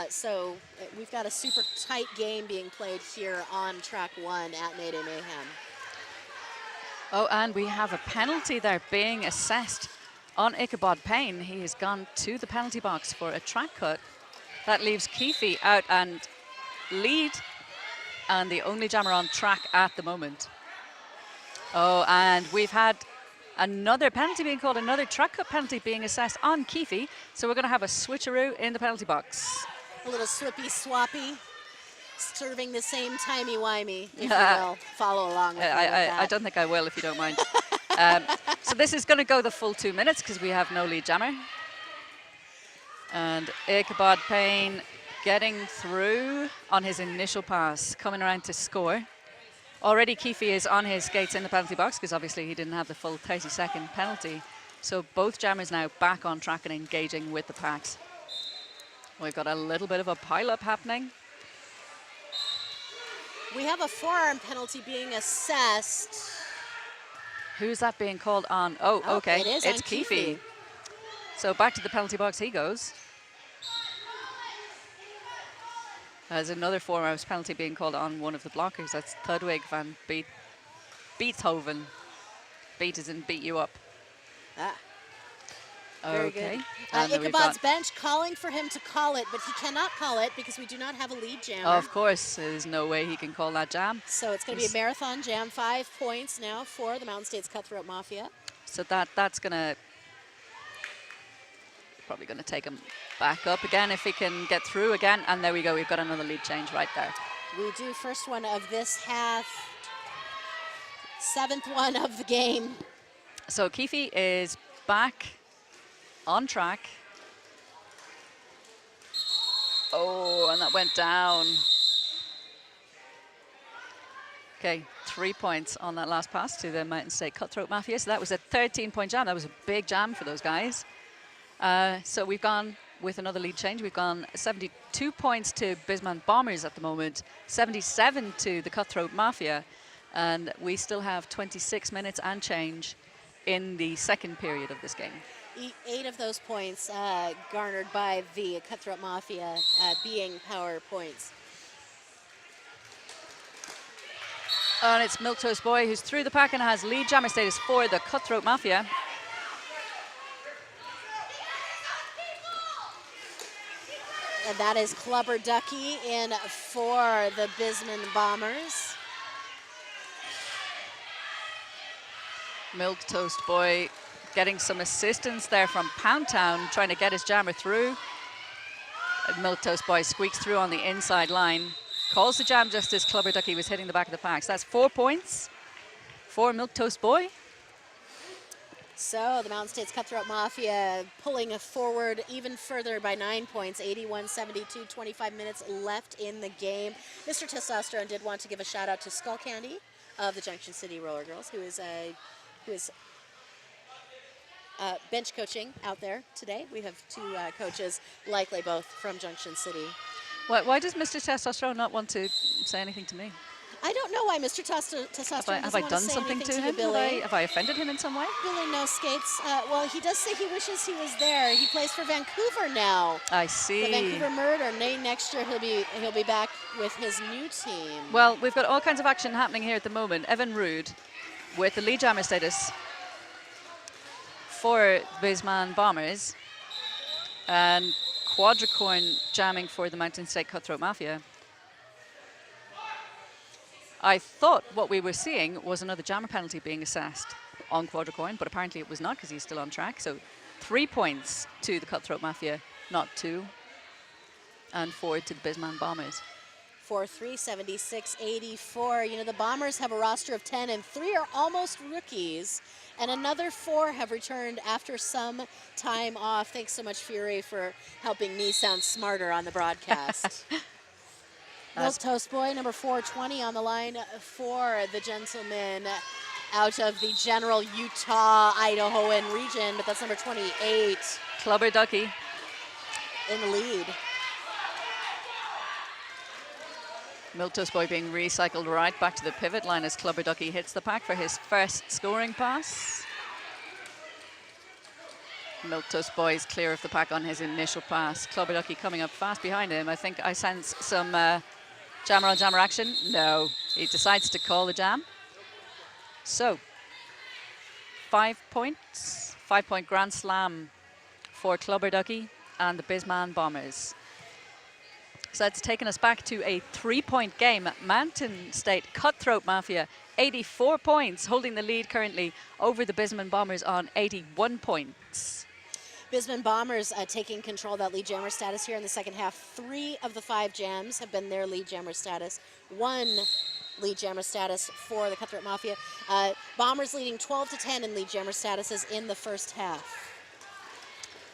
So we've got a super tight game being played here on track 1 at Mayday Mayhem. Oh, and we have a penalty there being assessed on Ichabod Payne. He has gone to the penalty box for a track cut. That leaves Keefe out and lead, and the only jammer on track at the moment. Oh, and we've had another penalty being called, another track cut penalty being assessed on Keefe. So we're going to have a switcheroo in the penalty box. A little slippy swappy, serving the same timey-wimey, if you will. Follow along with me with that. I don't think I will, if you don't mind. So this is going to go the full 2 minutes because we have no lead jammer. And Ichabod Payne getting through on his initial pass, coming around to score. Already Keefe is on his skates in the penalty box because obviously he didn't have the full 30-second penalty. So both jammers now back on track and engaging with the packs. We've got a little bit of a pile-up happening. We have a forearm penalty being assessed. Who's that being called on? Oh, okay. It's Keefe. So back to the penalty box he goes. There's another forearms penalty being called on one of the blockers. That's Thudwig van Beethoven. Beat as in beat you up. Very okay. good. Ichabod's bench calling for him to call it, but he cannot call it because we do not have a lead jammer. Of course, there's no way he can call that jam. So it's going to be a marathon jam. 5 points now for the Mountain States Cutthroat Mafia. So that's gonna probably gonna take him back up again if he can get through again. And there we go. We've got another lead change right there. We do first one of this half. 7th one of the game. So Keefe is back on track. Oh, and that went down. Okay, 3 points on that last pass to the Mountain State Cutthroat Mafia. So that was a 13-point jam. That was a big jam for those guys. So we've gone with another lead change. We've gone 72 points to Bisman Bombers at the moment, 77 to the Cutthroat Mafia, and we still have 26 minutes and change in the second period of this game. 8 of those points garnered by the Cutthroat Mafia being power points. And it's Milk Toast Boy who's through the pack and has lead jammer status for the Cutthroat Mafia. And that is Clubber Ducky in for the Bisman Bombers. Milk Toast Boy getting some assistance there from Pound Town, trying to get his jammer through. And Milk Toast Boy squeaks through on the inside line. Calls the jam just as Clubber Ducky was hitting the back of the pack. So that's 4 points for Milk Toast Boy. So the Mountain States Cutthroat Mafia pulling forward even further by 9 points, 81-72, 25 minutes left in the game. Mr. Testosterone did want to give a shout out to Skull Candy of the Junction City Roller Girls, who is bench coaching out there today. We have two coaches, likely both from Junction City. Why does Mr. Testosterone not want to say anything to me? I don't know why Mr. Testosterone Have I doesn't want done to say something anything to you, him? Billy. Have I offended him in some way? Billy no skates. Well, he does say he wishes he was there. He plays for Vancouver now. I see. The Vancouver Murder. Next year he'll be back with his new team. Well, we've got all kinds of action happening here at the moment. Evan Rood with the lead jammer status for Bisman Bombers, and Quadricorn jamming for the Mountain State Cutthroat Mafia. I thought what we were seeing was another jammer penalty being assessed on Quadricorn, but apparently it was not, because he's still on track. So 3 points to the Cutthroat Mafia, not 2, and 4 to the Bisman Bombers. 4-3, 76-84. You know, the Bombers have a roster of 10, and 3 are almost rookies, and another 4 have returned after some time off. Thanks so much, Fury, for helping me sound smarter on the broadcast. Milk Toast Boy, number 420 on the line for the gentleman out of the general Utah, Idahoan region, but that's number 28. Clubber Ducky in the lead. Milk Toast Boy being recycled right back to the pivot line as Clubber Ducky hits the pack for his first scoring pass. Milk Toast Boy is clear of the pack on his initial pass. Clubber Ducky coming up fast behind him. I think I sense some jammer on jammer action. No, he decides to call the jam. So, 5 points, 5-point grand slam for Clubber Ducky and the Bisman Bombers. So that's taken us back to a 3-point game. Mountain State Cutthroat Mafia, 84 points, holding the lead currently over the Bisman Bombers on 81 points. Bisman Bombers taking control of that lead jammer status here in the second half. 3 of the 5 jams have been their lead jammer status. 1 lead jammer status for the Cutthroat Mafia. Bombers leading 12-10 in lead jammer statuses in the first half.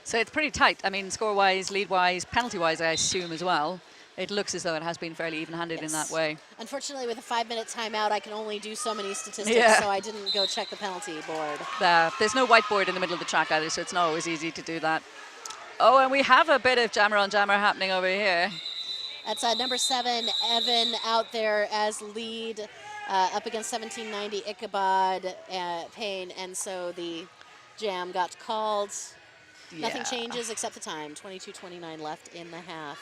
So it's pretty tight. I mean, score-wise, lead-wise, penalty-wise, I assume as well. It looks as though it has been fairly even-handed in that way. Unfortunately, with a 5-minute timeout, I can only do so many statistics, so I didn't go check the penalty board. There's no whiteboard in the middle of the track either, so it's not always easy to do that. Oh, and we have a bit of jammer on jammer happening over here. That's number 7, Evan, out there as lead, up against 1790 Ichabod Payne, and so the jam got called. Yeah. Nothing changes except the time, 22:29 left in the half.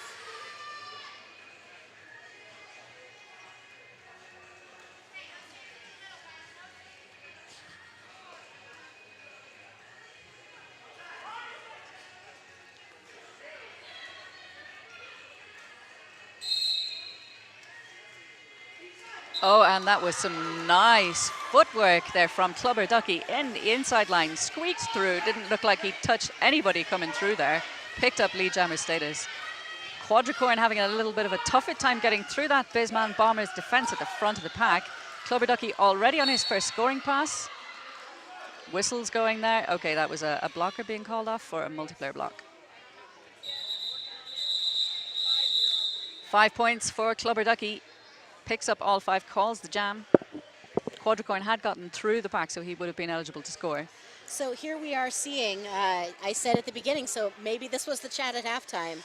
Oh, and that was some nice footwork there from Clubber Ducky in the inside line. Squeaked through. Didn't look like he touched anybody coming through there. Picked up lead jammer status. Quadricorn having a little bit of a tougher time getting through that Bisman Bombers defense at the front of the pack. Clubber Ducky already on his first scoring pass. Whistles going there. Okay, that was a blocker being called off for a multiplayer block. 5 points for Clubber Ducky. Picks up all 5 calls, the jam. Quadricorn had gotten through the pack, so he would have been eligible to score. So here we are seeing, I said at the beginning, so maybe this was the chat at halftime.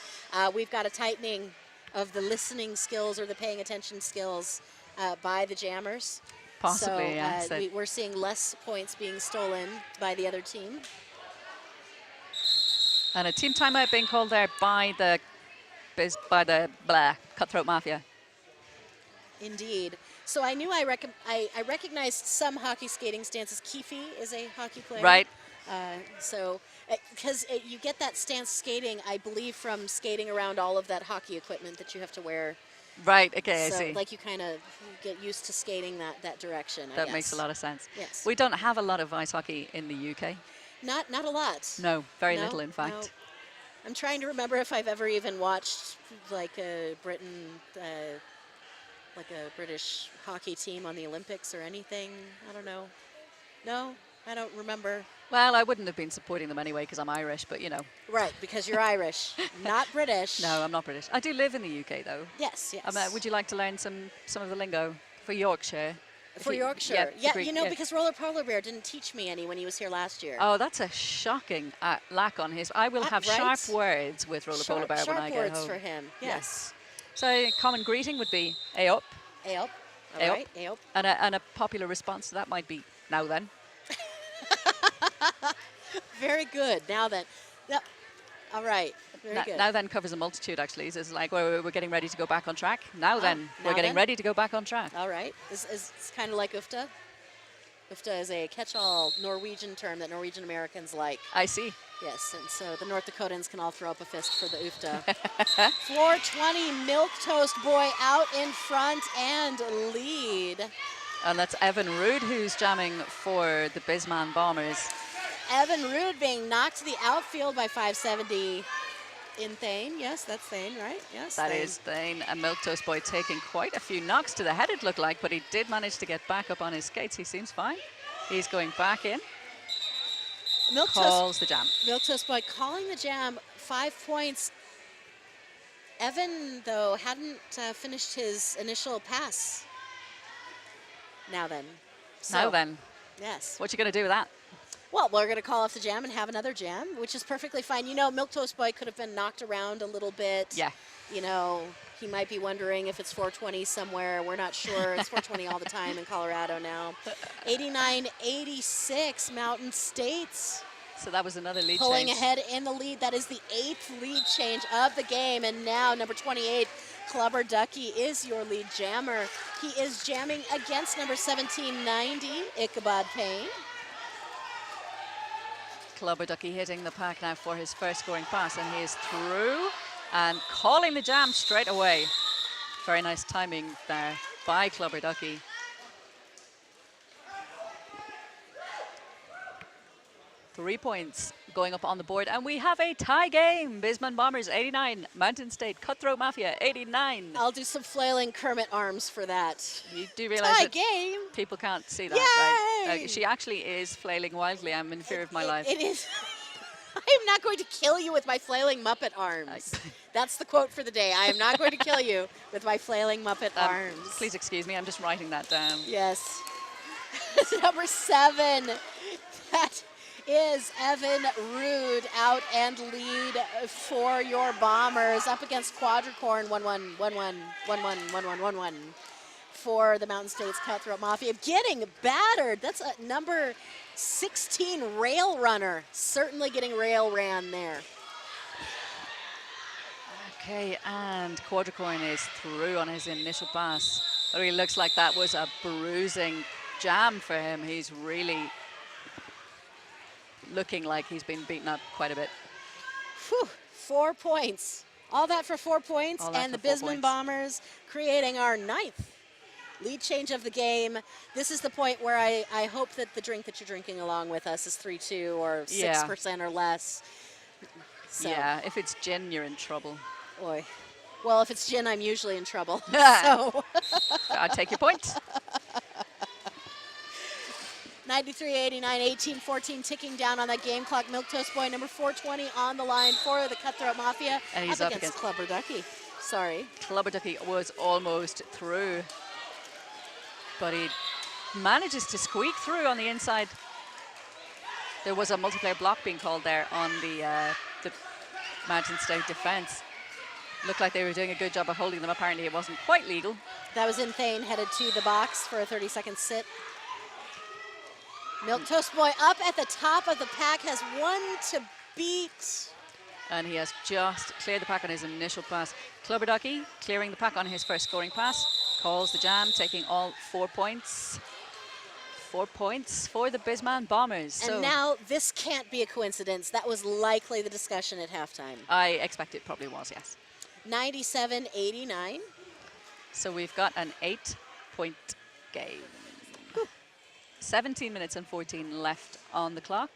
We've got a tightening of the listening skills or the paying attention skills by the jammers. Possibly, so, yeah. we're seeing less points being stolen by the other team. And a team timeout being called there by the Cutthroat Mafia. Indeed. So I knew I recognized some hockey skating stances. Keefe is a hockey player. Right. Because you get that stance skating, I believe, from skating around all of that hockey equipment that you have to wear. Right, okay, so, I see. Like you kind of get used to skating that direction, I That guess. makes a lot of sense. Yes. We don't have a lot of ice hockey in the UK. Not a lot. No, very little, in fact. No. I'm trying to remember if I've ever even watched like a British hockey team on the Olympics or anything. I don't know. No, I don't remember. Well, I wouldn't have been supporting them anyway because I'm Irish, but you know. Right, because you're Irish, not British. No, I'm not British. I do live in the UK though. Yes, yes. Would you like to learn some of the lingo for Yorkshire? For Yorkshire. Yeah, Yeah, agreed, you know, yeah. because Roller Polar Bear didn't teach me any when he was here last year. Oh, that's a shocking lack on his. I will have right? sharp words with Roller Polar Bear when I Sharp get words home. for him, yes. So a common greeting would be "Hey up," Ayop. All "Hey up," right, Ayop. and a popular response to that might be "Now then." Very good. Now then. Yep. All right. Very good. Now then covers a multitude actually. It's like we're getting ready to go back on track. Now then, we're now getting then? ready to go back on track. All right. It's kind of like UFTA. UFTA is a catch-all Norwegian term that Norwegian Americans like. I see. Yes, and so the North Dakotans can all throw up a fist for the UFTA. 420 Milk Toast Boy out in front and lead. And that's Evan Rood who's jamming for the Bisman Bombers. Evan Rood being knocked to the outfield by 570 in Thane. Yes, that's Thane, right? Yes, That Thane. is Thane. A Milk Toast Boy taking quite a few knocks to the head, it looked like, but he did manage to get back up on his skates. He seems fine. He's going back in. Calls the jam. Milk Toast Boy calling the jam. 5 points. Evan, though, hadn't finished his initial pass. Now then. Now then, Yes. what you going to do with that? Well, we're going to call off the jam and have another jam, which is perfectly fine. You know, Milk Toast Boy could have been knocked around a little bit. Yeah. You know, he might be wondering if it's 420 somewhere. We're not sure. It's 420 all the time in Colorado now. 89-86, Mountain States. So that was another lead Pulling change. ahead in the lead. That is the 8th lead change of the game. And now number 28, Clubber Ducky, is your lead jammer. He is jamming against number 1790, Ichabod Payne. Clubber Ducky hitting the pack now for his first scoring pass, and he is through and calling the jam straight away. Very nice timing there by Clubber Ducky. Three points going up on the board, and we have a tie game. Bisman Bombers 89, Mountain State Cutthroat Mafia 89. I'll do some flailing Kermit arms for that. You do realize Tie that game. people can't see that, Yay! right? She actually is flailing wildly. I'm in fear of my life. It is. I am not going to kill you with my flailing Muppet arms. That's the quote for the day. I am not going to kill you with my flailing Muppet arms. Please excuse me, I'm just writing that down. Yes. Number 7. That is Evan Rood out and lead for your Bombers up against Quadricorn 1-1, 1-1, 1-1, 1-1, 1-1 for the Mountain States Cutthroat Mafia. Getting battered. That's a number 16 rail runner. Certainly getting rail ran there. Okay, and Quadricorn is through on his initial pass. It really looks like that was a bruising jam for him. He's really looking like he's been beaten up quite a bit. Whew, 4 points. All that for 4 points, and the Bisman Bombers creating our 9th lead change of the game. This is the point where I hope that the drink that you're drinking along with us is 3.2 or 6% or less. So. Yeah, if it's gin, you're in trouble. Boy. Well, if it's gin, I'm usually in trouble. So. I'll take your point. 93-89, 18-14 ticking down on that game clock. Milk Toast Boy number 420 on the line for the Cutthroat Mafia. And he's up against Clubber Ducky. Sorry. Clubber Ducky was almost through, but he manages to squeak through on the inside. There was a multiplayer block being called there on the Mountain State defense. Looked like they were doing a good job of holding them. Apparently it wasn't quite legal. That was in Thane, headed to the box for a 30-second sit. Milk Toast Boy up at the top of the pack, has one to beat. And he has just cleared the pack on his initial pass. Clubber Ducky clearing the pack on his first scoring pass. Calls the jam, taking all 4 points. 4 points for the Bisman Bombers. And now this can't be a coincidence. That was likely the discussion at halftime. I expect it probably was, yes. 97-89. So we've got an 8-point game. 17 minutes and 14 left on the clock.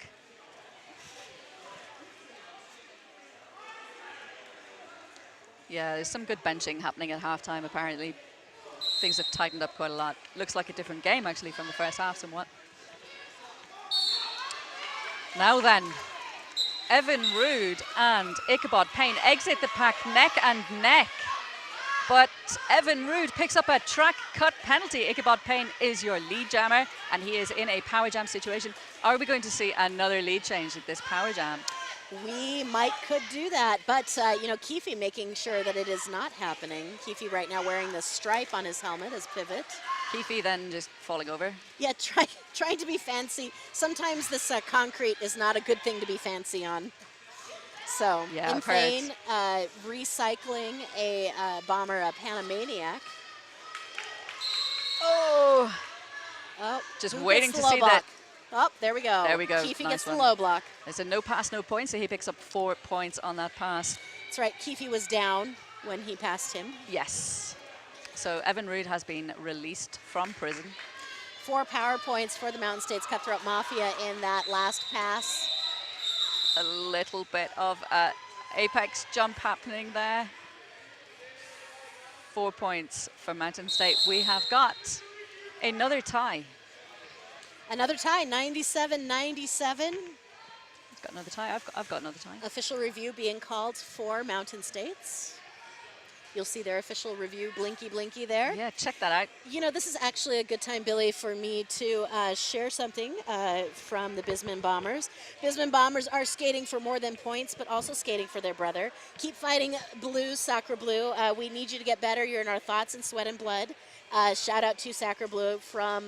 Yeah, there's some good benching happening at halftime, apparently. Things have tightened up quite a lot. Looks like a different game, actually, from the first half somewhat. Now then, Evan Rood and Ichabod Payne exit the pack neck and neck. But Evan Rood picks up a track cut penalty. Ichabod Payne is your lead jammer, and he is in a power jam situation. Are we going to see another lead change at this power jam? We could do that, but you know, Keefe making sure that it is not happening. Keefe right now wearing the stripe on his helmet as pivot. Keefe then just falling over. Yeah, trying to be fancy. Sometimes this concrete is not a good thing to be fancy on. So, Yeah, in vain, recycling a bomber, a Panamaniac. Oh, just who waiting gets to the see low that. block? Oh, there we go. There we go. Keefe Nice gets one. the low block. It's a no pass, no points, so he picks up 4 points on that pass. That's right. Keefe was down when he passed him. Yes. So Evan Rood has been released from prison. 4 power points for the Mountain States Cutthroat Mafia in that last pass. A little bit of apex jump happening there. 4 points for Mountain State. We have got another tie. Another tie, 97-97. He's got another tie. I've got another tie. Official review being called for Mountain States. You'll see their official review, blinky, blinky there. Yeah, check that out. You know, this is actually a good time, Billy, for me to share something from the Bisman Bombers. Bisman Bombers are skating for more than points, but also skating for their brother. Keep fighting, Blue, Sacre Blue. We need you to get better. You're in our thoughts and sweat and blood. Shout out to Sacre Blue from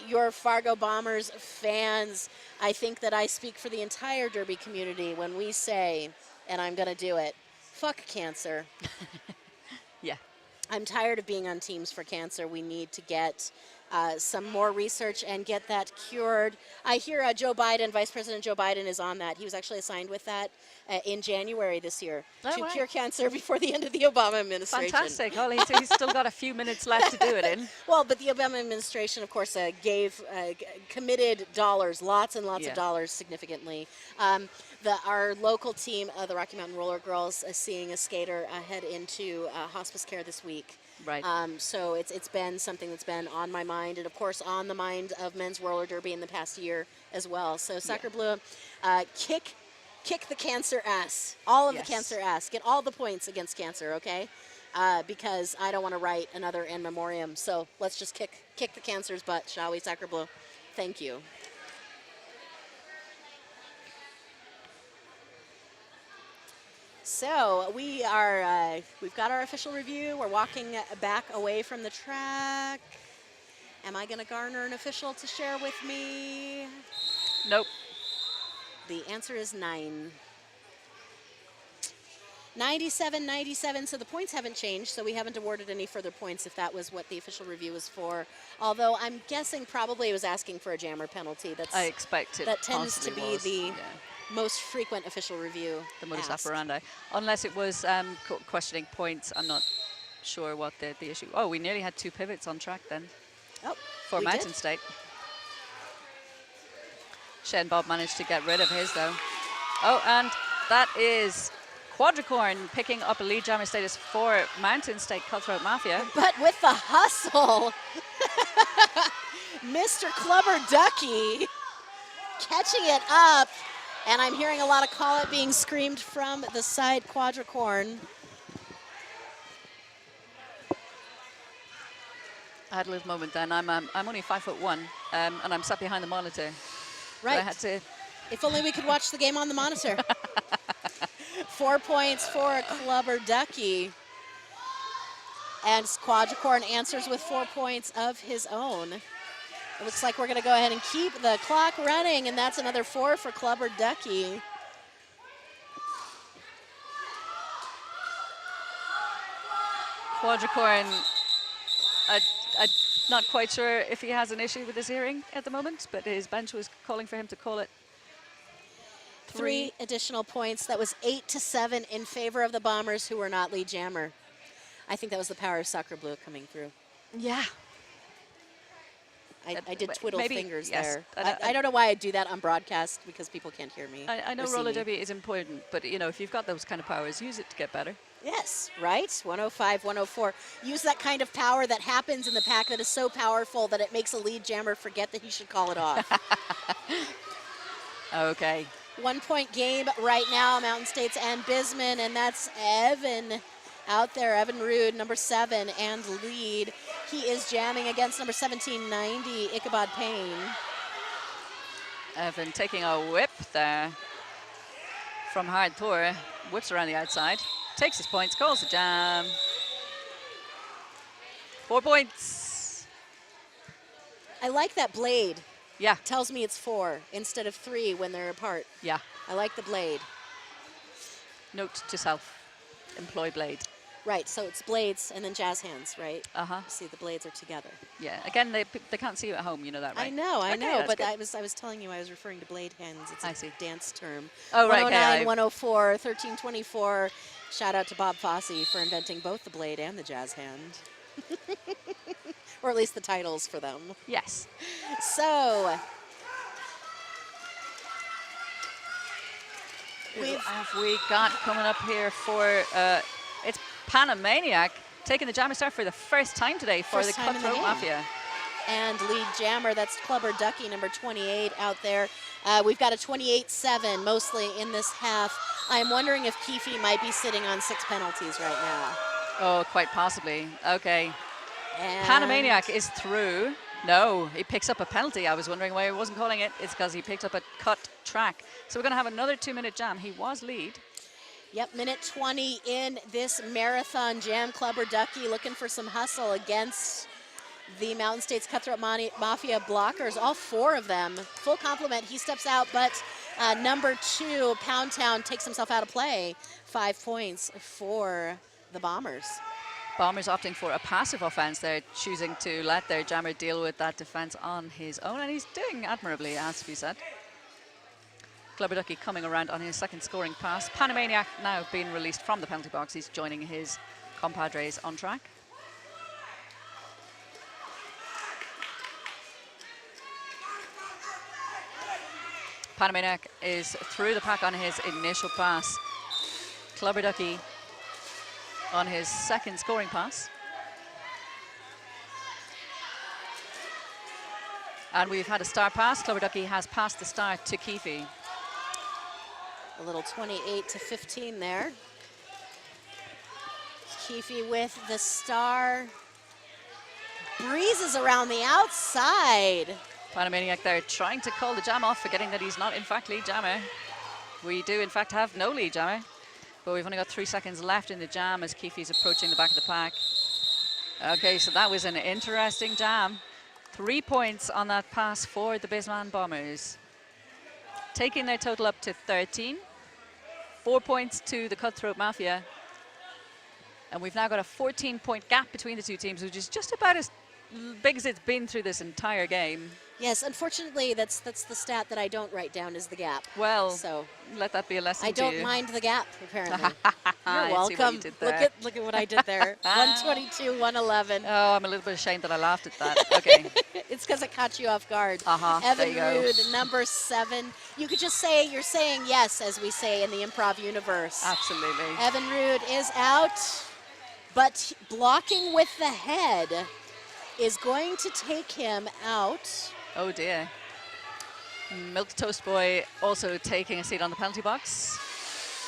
your Fargo Bombers fans. I think that I speak for the entire Derby community when we say, and I'm going to do it, fuck cancer. Yeah. I'm tired of being on teams for cancer. We need to get some more research and get that cured. I hear Joe Biden, Vice President Joe Biden, is on that. He was actually assigned with that in January this year to cure cancer before the end of the Obama administration. Fantastic. Well, he's still got a few minutes left to do it in. Well, but the Obama administration, of course, committed dollars, lots and lots of dollars, significantly. Our local team, the Rocky Mountain Roller Girls, is seeing a skater head into hospice care this week. Right. So it's been something that's been on my mind, and of course on the mind of men's roller derby in the past year as well. So Sacre Bleu, kick the cancer ass, all of the cancer ass. Get all the points against cancer, okay? Because I don't want to write another in memoriam. So let's just kick the cancer's butt, shall we, Sacre Bleu? Thank you. So we've got our official review. We're walking back away from the track. Am I going to garner an official to share with me? Nope. The answer is 9. 97-97, so the points haven't changed, so we haven't awarded any further points if that was what the official review was for. Although I'm guessing probably it was asking for a jammer penalty. I expect it. That tends to be was. the most frequent official review. The modus operandi. Unless it was questioning points, I'm not sure what the issue. Oh, we nearly had 2 pivots on track then. Oh, for Mountain State. Shen Bob managed to get rid of his though. Oh, and that is Quadricorn picking up a lead jammer status for Mountain State Cutthroat Mafia. But with the hustle, Mr. Clubber Ducky catching it up. And I'm hearing a lot of call it being screamed from the side Quadricorn. I had a little moment then. I'm only 5'1", and I'm sat behind the monitor. Right. So I had to. If only we could watch the game on the monitor. 4 points for Clubber Ducky. And Quadricorn answers with 4 points of his own. It looks like we're going to go ahead and keep the clock running, and that's another 4 for Clubber Ducky. Quadricorn, I'm not quite sure if he has an issue with his hearing at the moment, but his bench was calling for him to call it 3 additional points. That was 8-7 in favor of the Bombers, who were not lead jammer. I think that was the power of Sacre Bleu coming through. Yeah. I did twiddle fingers there. I don't know why I do that on broadcast, because people can't hear me. I know roller derby is important, but you know, if you've got those kind of powers, use it to get better. Yes, right? 105, 104. Use that kind of power that happens in the pack that is so powerful that it makes a lead jammer forget that he should call it off. Okay. 1 point game right now, Mountain States and Bisman, and that's Evan out there. Evan Rude, number 7, and lead. He is jamming against number 1790, Ichabod Payne. Evan taking a whip there from hard Thor. Whips around the outside. Takes his points, calls the jam. 4 points. I like that blade. Yeah. Tells me it's 4 instead of 3 when they're apart. Yeah. I like the blade. Note to self, employ blade. Right, so it's blades and then jazz hands, right? Uh-huh. See, the blades are together. Yeah, again, they can't see you at home, you know that, right? I know, Okay, but good. I was telling you I was referring to blade hands. It's I a see. dance term. Oh, right, 109, okay, 104, 1324. Shout out to Bob Fosse for inventing both the blade and the jazz hand. Or at least the titles for them. Yes. So, Who have we got coming up here for, it's Panamaniac taking the jammer start for the first time today for First the time in the Cutthroat game. Mafia. and lead jammer, that's Clubber Ducky, number 28 out there. We've got a 28-7 mostly in this half. I'm wondering if Keefe might be sitting on 6 penalties right now. Oh, quite possibly. Okay. And Panamaniac is through. No, he picks up a penalty. I was wondering why he wasn't calling it. It's because he picked up a cut track. So we're going to have another 2-minute jam. He was lead. Yep, minute 20 in this marathon jam. Clubber Ducky looking for some hustle against the Mountain States Cutthroat Mafia blockers, all 4 of them. Full complement, he steps out, but number 2, Pound Town, takes himself out of play. 5 points for the Bombers. Bombers opting for a passive offense. They're choosing to let their jammer deal with that defense on his own, and he's doing admirably, as to be said. Clubber Ducky coming around on his second scoring pass. Panamaniac now being released from the penalty box. He's joining his compadres on track. Panamaniac is through the pack on his initial pass. Clubber Ducky on his second scoring pass. And we've had a star pass. Clubber Ducky has passed the star to Keefe. A little 28-15 there. Keefe with the star. Breezes around the outside. Panamaniac there trying to call the jam off, forgetting that he's not in fact lead jammer. We do in fact have no lead jammer, but we've only got 3 seconds left in the jam as Keefe's approaching the back of the pack. Okay, so that was an interesting jam. 3 points on that pass for the Bisman Bombers, taking their total up to 13. 4 points to the Cutthroat Mafia. And we've now got a 14-point gap between the two teams, which is just about as big as it's been through this entire game. Yes, unfortunately, that's the stat that I don't write down is the gap. Well, so let that be a lesson I to don't you. mind the gap, apparently. I You're see what welcome. you did there. Look at what I did there. 122, 111. Oh, I'm a little bit ashamed that I laughed at that. Okay. It's because it caught you off guard. There Evan you go. Rude, number 7. You could just say you're saying yes, as we say in the improv universe. Absolutely. Evan Rude is out, but blocking with the head is going to take him out. Oh dear. Milk Toast Boy also taking a seat on the penalty box,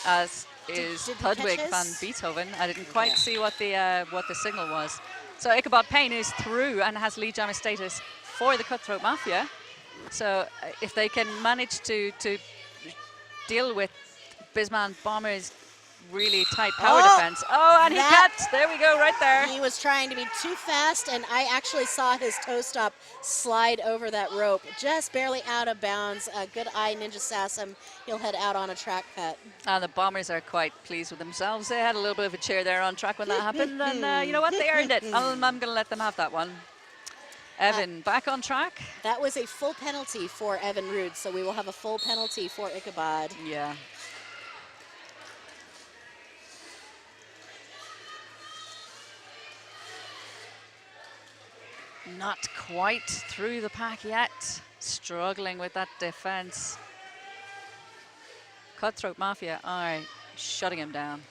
as is did he Ludwig catch van his? Beethoven. I didn't quite Yeah. see what the signal was. So Ichabod Payne is through and has lead jammer status for the Cutthroat Mafia. So if they can manage to deal with Bisman Bombers' really tight power defense. Oh, and he cut. There we go, right there. He was trying to be too fast, and I actually saw his toe stop slide over that rope, just barely out of bounds. Good eye, Ninja Sassum. He'll head out on a track cut. And the Bombers are quite pleased with themselves. They had a little bit of a cheer there on track when that happened, and you know what? They earned it. I'm going to let them have that one. Evan, back on track. That was a full penalty for Evan Rude, so we will have a full penalty for Ichabod. Yeah. Not quite through the pack yet. Struggling with that defense. Cutthroat Mafia are shutting him down.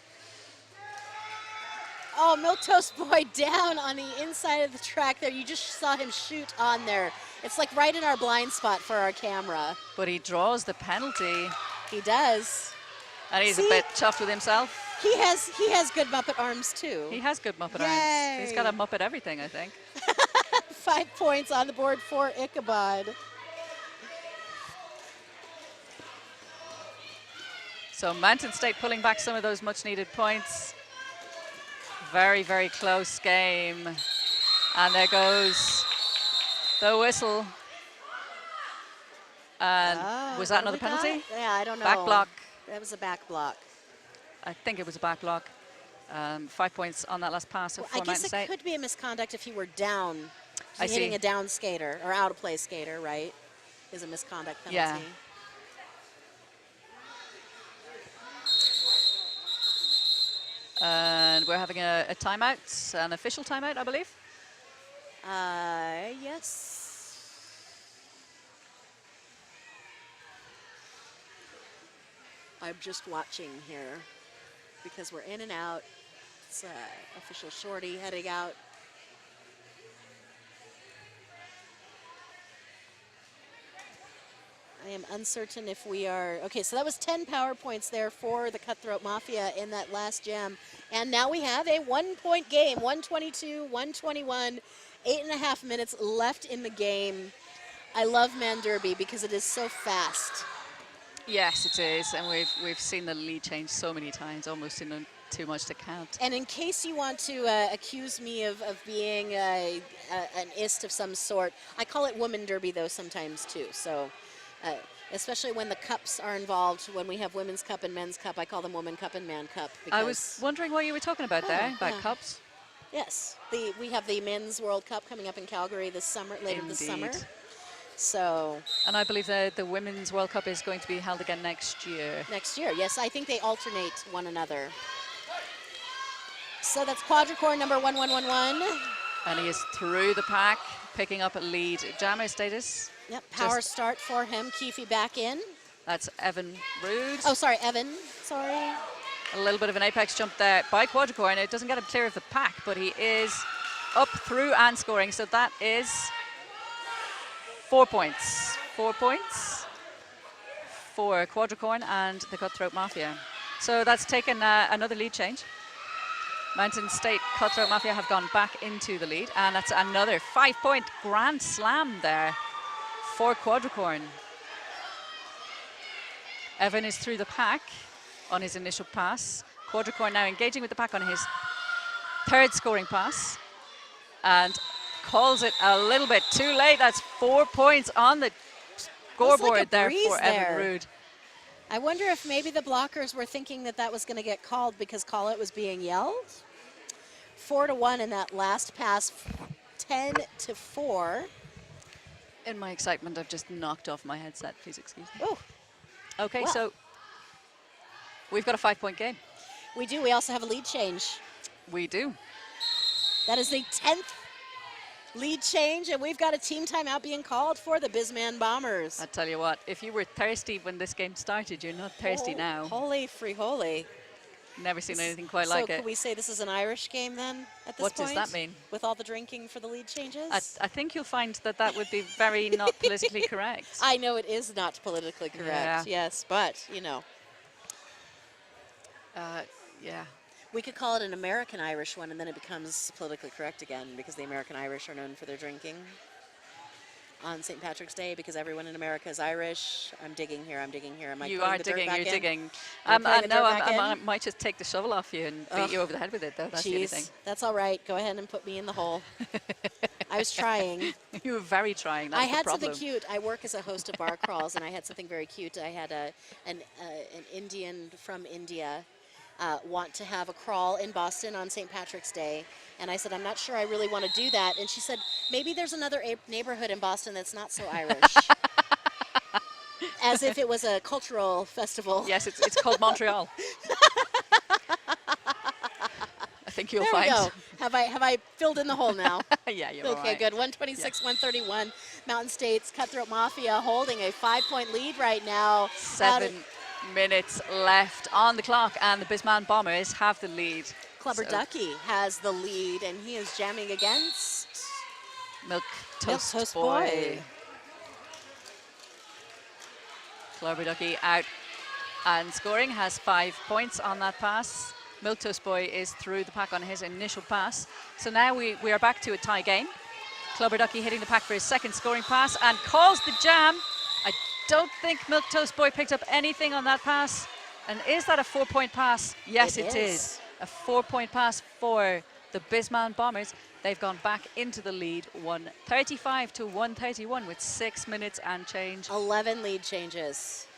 Oh, Milk Toast Boy down on the inside of the track there. You just saw him shoot on there. It's like right in our blind spot for our camera. But he draws the penalty. He does. And he's See? a bit chuffed with himself. He has good Muppet arms too. He has good Muppet Yay. arms. He's got a Muppet everything, I think. 5 points on the board for Ichabod. So Mountain State pulling back some of those much needed points. Very, very close game. And there goes the whistle. And was that another penalty? Yeah, I don't know. Back block. That was a back block. I think it was a back block. 5 points on that last pass for I Mountain guess State. it could be a misconduct if he were down. I Hitting see. a down skater or out of play skater, right? Is a misconduct penalty. Yeah. And we're having a timeout, an official timeout, I believe. Yes. I'm just watching here because we're in and out. It's official shorty heading out. I am uncertain if we are, okay, so that was 10 power points there for the Cutthroat Mafia in that last gem. And now we have a 1-point game, 122, 121, 8.5 minutes left in the game. I love Man Derby because it is so fast. Yes, it is, and we've seen the lead change so many times, almost in too much to count. And in case you want to accuse me of being an ist of some sort, I call it Woman Derby though sometimes too, so. Especially when the cups are involved, when we have Women's Cup and Men's Cup, I call them Woman Cup and Man Cup. I was wondering what you were talking about there, about yeah. cups. Yes, we have the Men's World Cup coming up in Calgary this summer, later this summer. Indeed. So. And I believe the Women's World Cup is going to be held again next year. Next year, yes. I think they alternate one another. So that's quadricorn number 1111. And he is through the pack, picking up a lead jammer status. Yep, power start for him. Keefe back in. That's Evan Rude. Oh, sorry, Evan. Sorry. A little bit of an apex jump there by Quadricorn. It doesn't get him clear of the pack, but he is up through and scoring. So that is 4 points. 4 points for Quadricorn and the Cutthroat Mafia. So that's taken another lead change. Mountain State Cutthroat Mafia have gone back into the lead, and that's another 5-point grand slam there for Quadricorn. Evan is through the pack on his initial pass. Quadricorn now engaging with the pack on his third scoring pass and calls it a little bit too late. That's 4 points on the scoreboard like there breeze for there. Evan Rude. I wonder if maybe the blockers were thinking that was going to get called because call-out was being yelled. 4-1 in that last pass, 10-4. In my excitement, I've just knocked off my headset. Please excuse me. Oh, Okay, well. so we've got a 5-point game. we do. We also have a lead change. We do. That is the 10th lead change, and we've got a team timeout being called for the Bisman Bombers. I tell you what, if you were thirsty when this game started, you're not thirsty now. Holy free holy. Never seen anything quite So like could it. we say this is an Irish game then at this What point? does that mean? With all the drinking for the lead changes? I think you'll find that would be very not politically correct. I know it is not politically correct, Yeah. yes, but, you know. Yeah. We could call it an American Irish one, and then it becomes politically correct again because the American Irish are known for their drinking on St. Patrick's Day because everyone in America is Irish. I'm digging here. Am I You putting are the dirt digging, back you're in? digging. Am I putting the dirt back I in? might just take the shovel off you and beat you over the head with it, though. That's the only thing. Jeez, that's all right. Go ahead and put me in the hole. I was trying. You were very trying. That's I had the problem. something cute. I work as a host of bar crawls, and I had something very cute. I had an Indian from India want to have a crawl in Boston on St. Patrick's Day. And I said, I'm not sure I really want to do that. And she said, maybe there's another neighborhood in Boston that's not so Irish. As if it was a cultural festival. Yes, it's called Montreal. I think you'll There find. we go. Have I filled in the hole now? Yeah, you're Okay, all right. good. 126, 131. Mountain State's Cutthroat Mafia holding a 5-point lead right now. 7 minutes left on the clock, and the Bisman Bombers have the lead. Clubber Ducky has the lead, and he is jamming against Milk Toast, Boy. Clubber Ducky out and scoring, has 5 points on that pass. Milk Toast Boy is through the pack on his initial pass. So now we are back to a tie game. Clubber Ducky hitting the pack for his second scoring pass and calls the jam. I don't think Milk Toast Boy picked up anything on that pass. And is that a 4-point pass? Yes, it is. A 4-point pass for the Bisman Bombers. They've gone back into the lead, 135 to 131 with 6 minutes and change. 11 lead changes.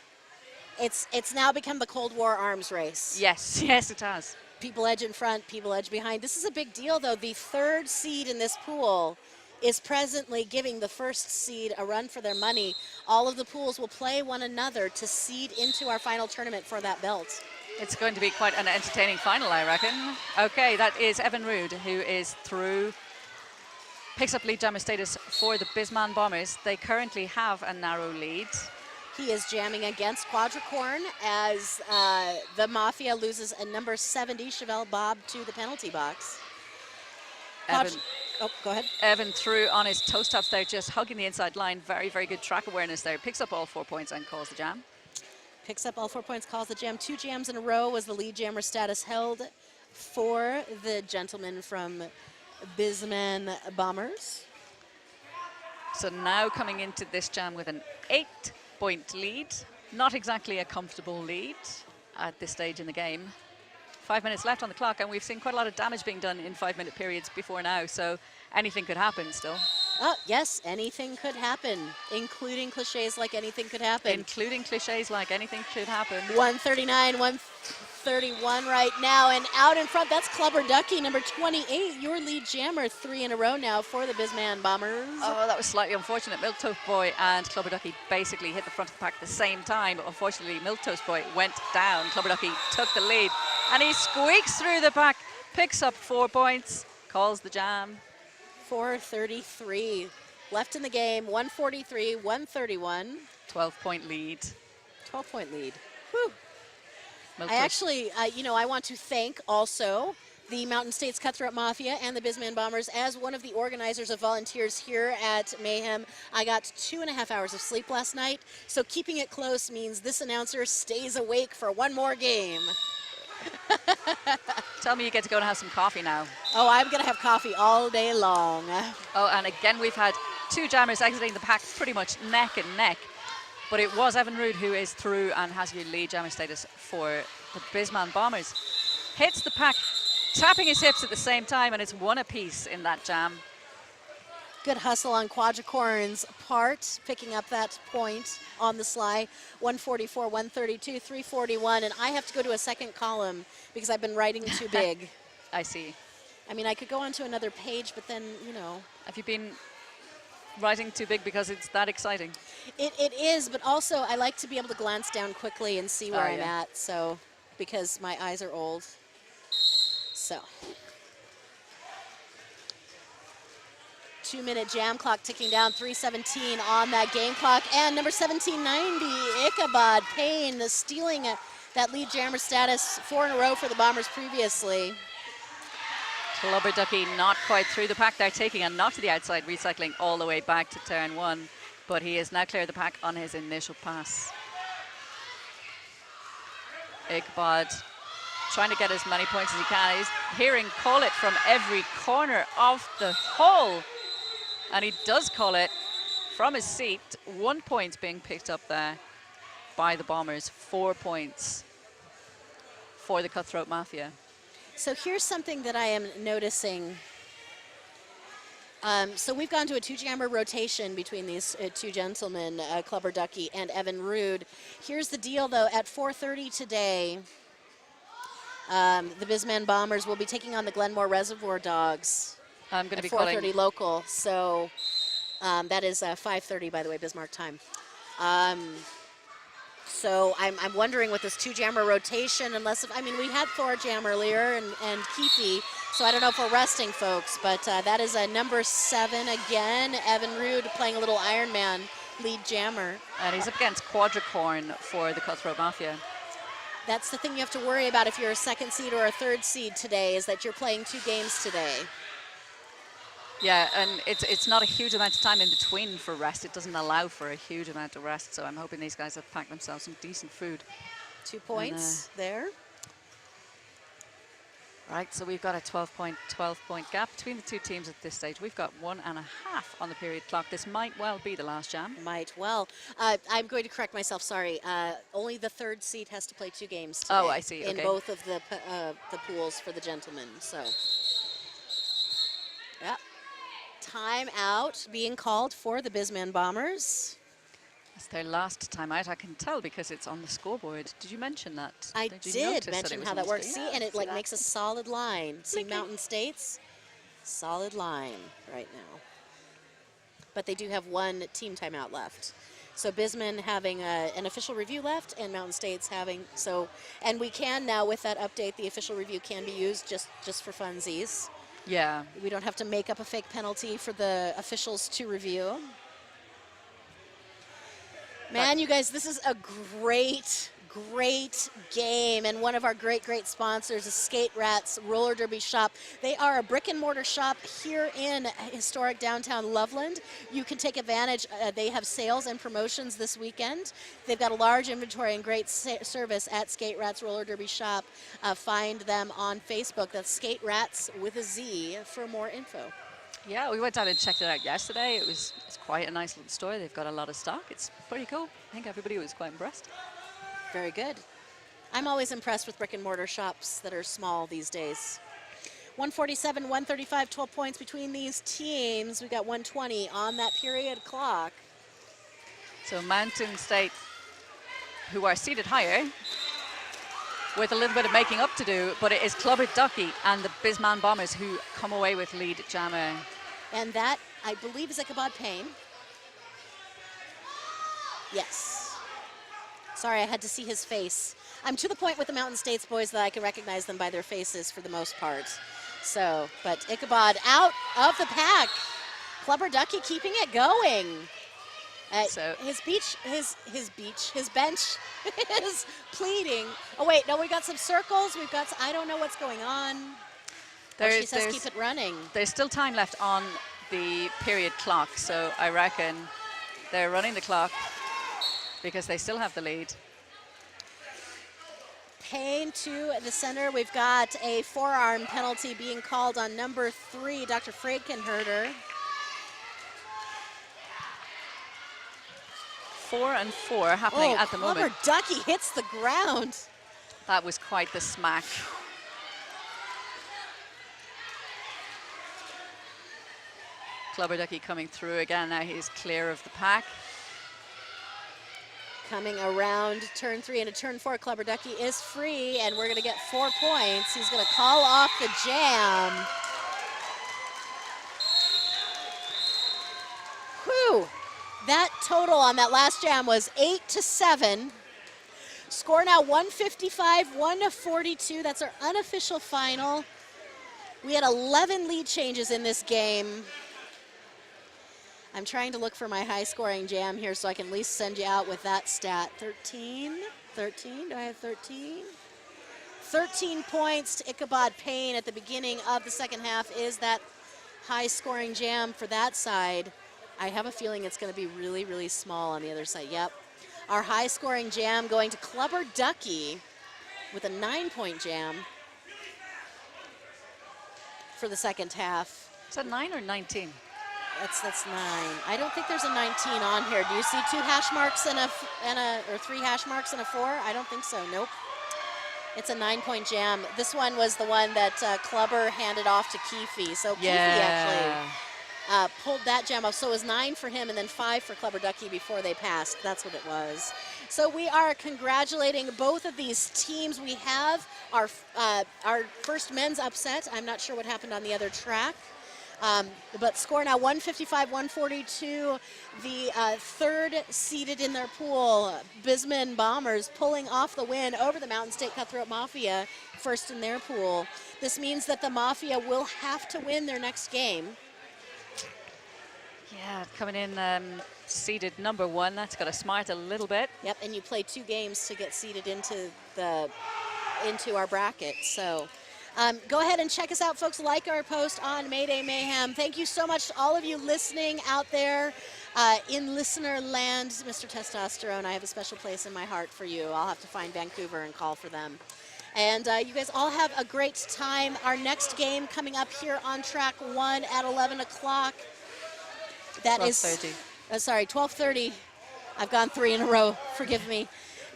It's now become the Cold War arms race. Yes, yes, it has. People edge in front, people edge behind. This is a big deal, though. The third seed in this pool is presently giving the first seed a run for their money. All of the pools will play one another to seed into our final tournament for that belt. It's going to be quite an entertaining final, I reckon. Okay, that is Evan Rood, who is through, picks up lead jammer status for the Bisman Bombers. They currently have a narrow lead. He is jamming against Quadricorn as the Mafia loses a number 70, Chevelle Bob, to the penalty box. Evan, oh, go ahead. Evan through on his toe stops there, just hugging the inside line. Very, very good track awareness there. Picks up all 4 points and calls the jam. Picks up all 4 points, calls the jam. 2 jams in a row was the lead jammer status held for the gentleman from Bisman Bombers. So now coming into this jam with an 8-point lead. Not exactly a comfortable lead at this stage in the game. 5 minutes left on the clock, and we've seen quite a lot of damage being done in 5-minute periods before now, so anything could happen still. Oh, yes, anything could happen, including cliches like anything could happen. Including cliches like anything should happen. 139, 131 right now, and out in front, that's Clubber Ducky, number 28, your lead jammer, 3 in a row now for the Bisman Bombers. Oh, that was slightly unfortunate. Milk Toast Boy and Clubber Ducky basically hit the front of the pack at the same time, but unfortunately Milk Toast Boy went down. Clubber Ducky took the lead, and he squeaks through the pack, picks up 4 points, calls the jam. 4:33 left in the game, 143, 131. 12-point lead. 12-point lead. Whew. Milk I Toast. actually, I want to thank also the Mountain States Cutthroat Mafia and the Bisman Bombers. As one of the organizers of volunteers here at Mayhem, I got 2.5 hours of sleep last night. So keeping it close means this announcer stays awake for one more game. Tell me you get to go and have some coffee now. Oh, I'm going to have coffee all day long. Oh, and again, we've had 2 jammers exiting the pack pretty much neck and neck. But it was Evan Rood who is through and has your lead jammer status for the Bisman Bombers. Hits the pack, tapping his hips at the same time, and it's 1 apiece in that jam. Good hustle on Quadricorn's part, picking up that point on the sly. 144, 132, 341, and I have to go to a second column because I've been writing too big. I see. I mean, I could go on to another page, but then, you know. Have you been writing too big because it's that exciting? It is, but also I like to be able to glance down quickly and see where I'm yeah. at, so, because my eyes are old. So. 2-minute jam clock ticking down, 3:17 on that game clock, and number 1790, Ichabod Payne, stealing that lead jammer status 4 in a row for the Bombers previously. Clubber Ducky not quite through the pack. They're taking a knock to the outside, recycling all the way back to turn 1, but he has now cleared the pack on his initial pass. Ichabod trying to get as many points as he can. He's hearing call it from every corner of the hole. And he does call it from his seat. 1 point being picked up there by the Bombers. 4 points for the Cutthroat Mafia. So here's something that I am noticing. So we've gone to a 2-jammer rotation between these 2 gentlemen, Clubber Ducky and Evan Rood. Here's the deal, though. At 4:30 today, the Bisman Bombers will be taking on the Glenmore Reservoir Dogs. I'm going to be 4:30 local, so that is 5:30, by the way, Bismarck time. So I'm wondering with this 2-jammer rotation, unless, I mean, we had Thor Jam earlier and Keefe, so I don't know if we're resting folks, but that is a number 7 again, Evan Rood playing a little Iron Man lead jammer. And he's up against Quadricorn for the Cutthroat Mafia. That's the thing you have to worry about if you're a 2nd seed or a 3rd seed today, is that you're playing 2 games today. Yeah, and it's not a huge amount of time in between for rest. It doesn't allow for a huge amount of rest, so I'm hoping these guys have packed themselves some decent food. 2 points there. Right, so we've got a 12-point gap between the two teams at this stage. We've got 1.5 on the period clock. This might well be the last jam. Might well. I'm going to correct myself, sorry. Only the third seed has to play 2 games today. Oh, I see, In okay. both of the pools for the gentlemen, so. Yep. Timeout being called for the Bisman Bombers. It's their last timeout. I can tell because it's on the scoreboard. Did you mention that? I did mention how that works. See, and it like that. makes a solid line. See, Blinking. Mountain States, solid line right now. But they do have 1 team timeout left. So Bisman having an official review left, and Mountain States having and we can now with that update, the official review can be used just for funsies. Yeah. We don't have to make up a fake penalty for the officials to review. Man, you guys, this is a great game, and one of our great sponsors is Skate Rats Roller Derby Shop. They are a brick and mortar shop here in historic downtown Loveland. You can take advantage. They have sales and promotions this weekend. They've got a large inventory and great service at Skate Rats Roller Derby Shop. Find them on Facebook. That's Skate Rats with a Z for more info. Yeah, we went down and checked it out yesterday. It's quite a nice little store. They've got a lot of stock. It's pretty cool. I think everybody was quite impressed. Very good. I'm always impressed with brick and mortar shops that are small these days. 147, 135, 12 points between these teams. We got 120 on that period clock. So Mountain State, who are seated higher, with a little bit of making up to do, but it is Clubber Ducky and the Bisman Bombers who come away with lead jammer. And that, I believe, is Ichabod Payne. Yes. Sorry, I had to see his face. I'm to the point with the Mountain States boys that I can recognize them by their faces for the most part. So, but Ichabod out of the pack. Clubber Ducky keeping it going. So his bench is pleading. Oh wait, no, we got some circles. We've got, I don't know what's going on. She says keep it running. There's still time left on the period clock, so I reckon they're running the clock because they still have the lead. Payne to the center. We've got a forearm penalty being called on number 3, Dr. Freikenherder. 4-4 happening at the moment. Clubber Ducky hits the ground. That was quite the smack. Clubber Ducky coming through again. Now he's clear of the pack. Coming around turn 3 into turn 4, Clubber Ducky is free, and we're going to get 4 points. He's going to call off the jam. Whew. That total on that last jam was 8-7. Score now 155-142. That's our unofficial final. We had 11 lead changes in this game. I'm trying to look for my high-scoring jam here so I can at least send you out with that stat. 13? 13? Do I have 13? 13 points to Ichabod Payne at the beginning of the second half is that high-scoring jam for that side. I have a feeling it's going to be really, really small on the other side. Yep. Our high-scoring jam going to Clubber Ducky with a 9-point jam for the second half. Is that 9 or 19? That's 9. I don't think there's a 19 on here. Do you see 2 hash marks and or 3 hash marks and a 4? I don't think so. Nope. It's a 9-point jam. This one was the one that Clubber handed off to Keefe. So Keefe actually pulled that jam off. So it was 9 for him and then 5 for Clubber Ducky before they passed. That's what it was. So we are congratulating both of these teams. We have our first men's upset. I'm not sure what happened on the other track. But score now 155-142. The third seeded in their pool, Bisman Bombers, pulling off the win over the Mountain State Cutthroat Mafia, first in their pool. This means that the Mafia will have to win their next game. Yeah, coming in seeded number 1. That's got to smart a little bit. Yep, and you play 2 games to get seeded into our bracket. So. Go ahead and check us out, folks. Like our post on Mayday Mayhem. Thank you so much to all of you listening out there. In listener land, Mr. Testosterone, I have a special place in my heart for you. I'll have to find Vancouver and call for them. And you guys all have a great time. Our next game coming up here on track 1 at 11 o'clock. That is 12:30. Sorry, 12:30. I've gone 3 in a row. Forgive me.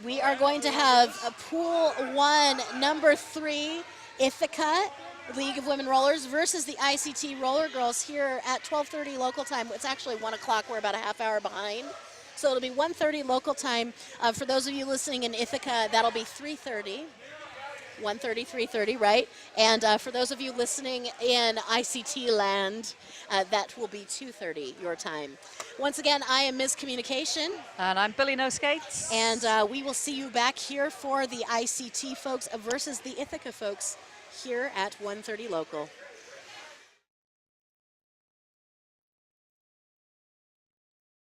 We are going to have a Pool 1, number 3, Ithaca, League of Women Rollers, versus the ICT Roller Girls here at 12:30 local time. It's actually 1 o'clock. We're about a half hour behind. So it'll be 1:30 local time. For those of you listening in Ithaca, that'll be 3:30. 1:30, 3:30, right? And for those of you listening in ICT land, that will be 2:30 your time. Once again, I am Ms. Communication. And I'm Billy No Skates. And we will see you back here for the ICT folks versus the Ithaca folks here at 1:30 local.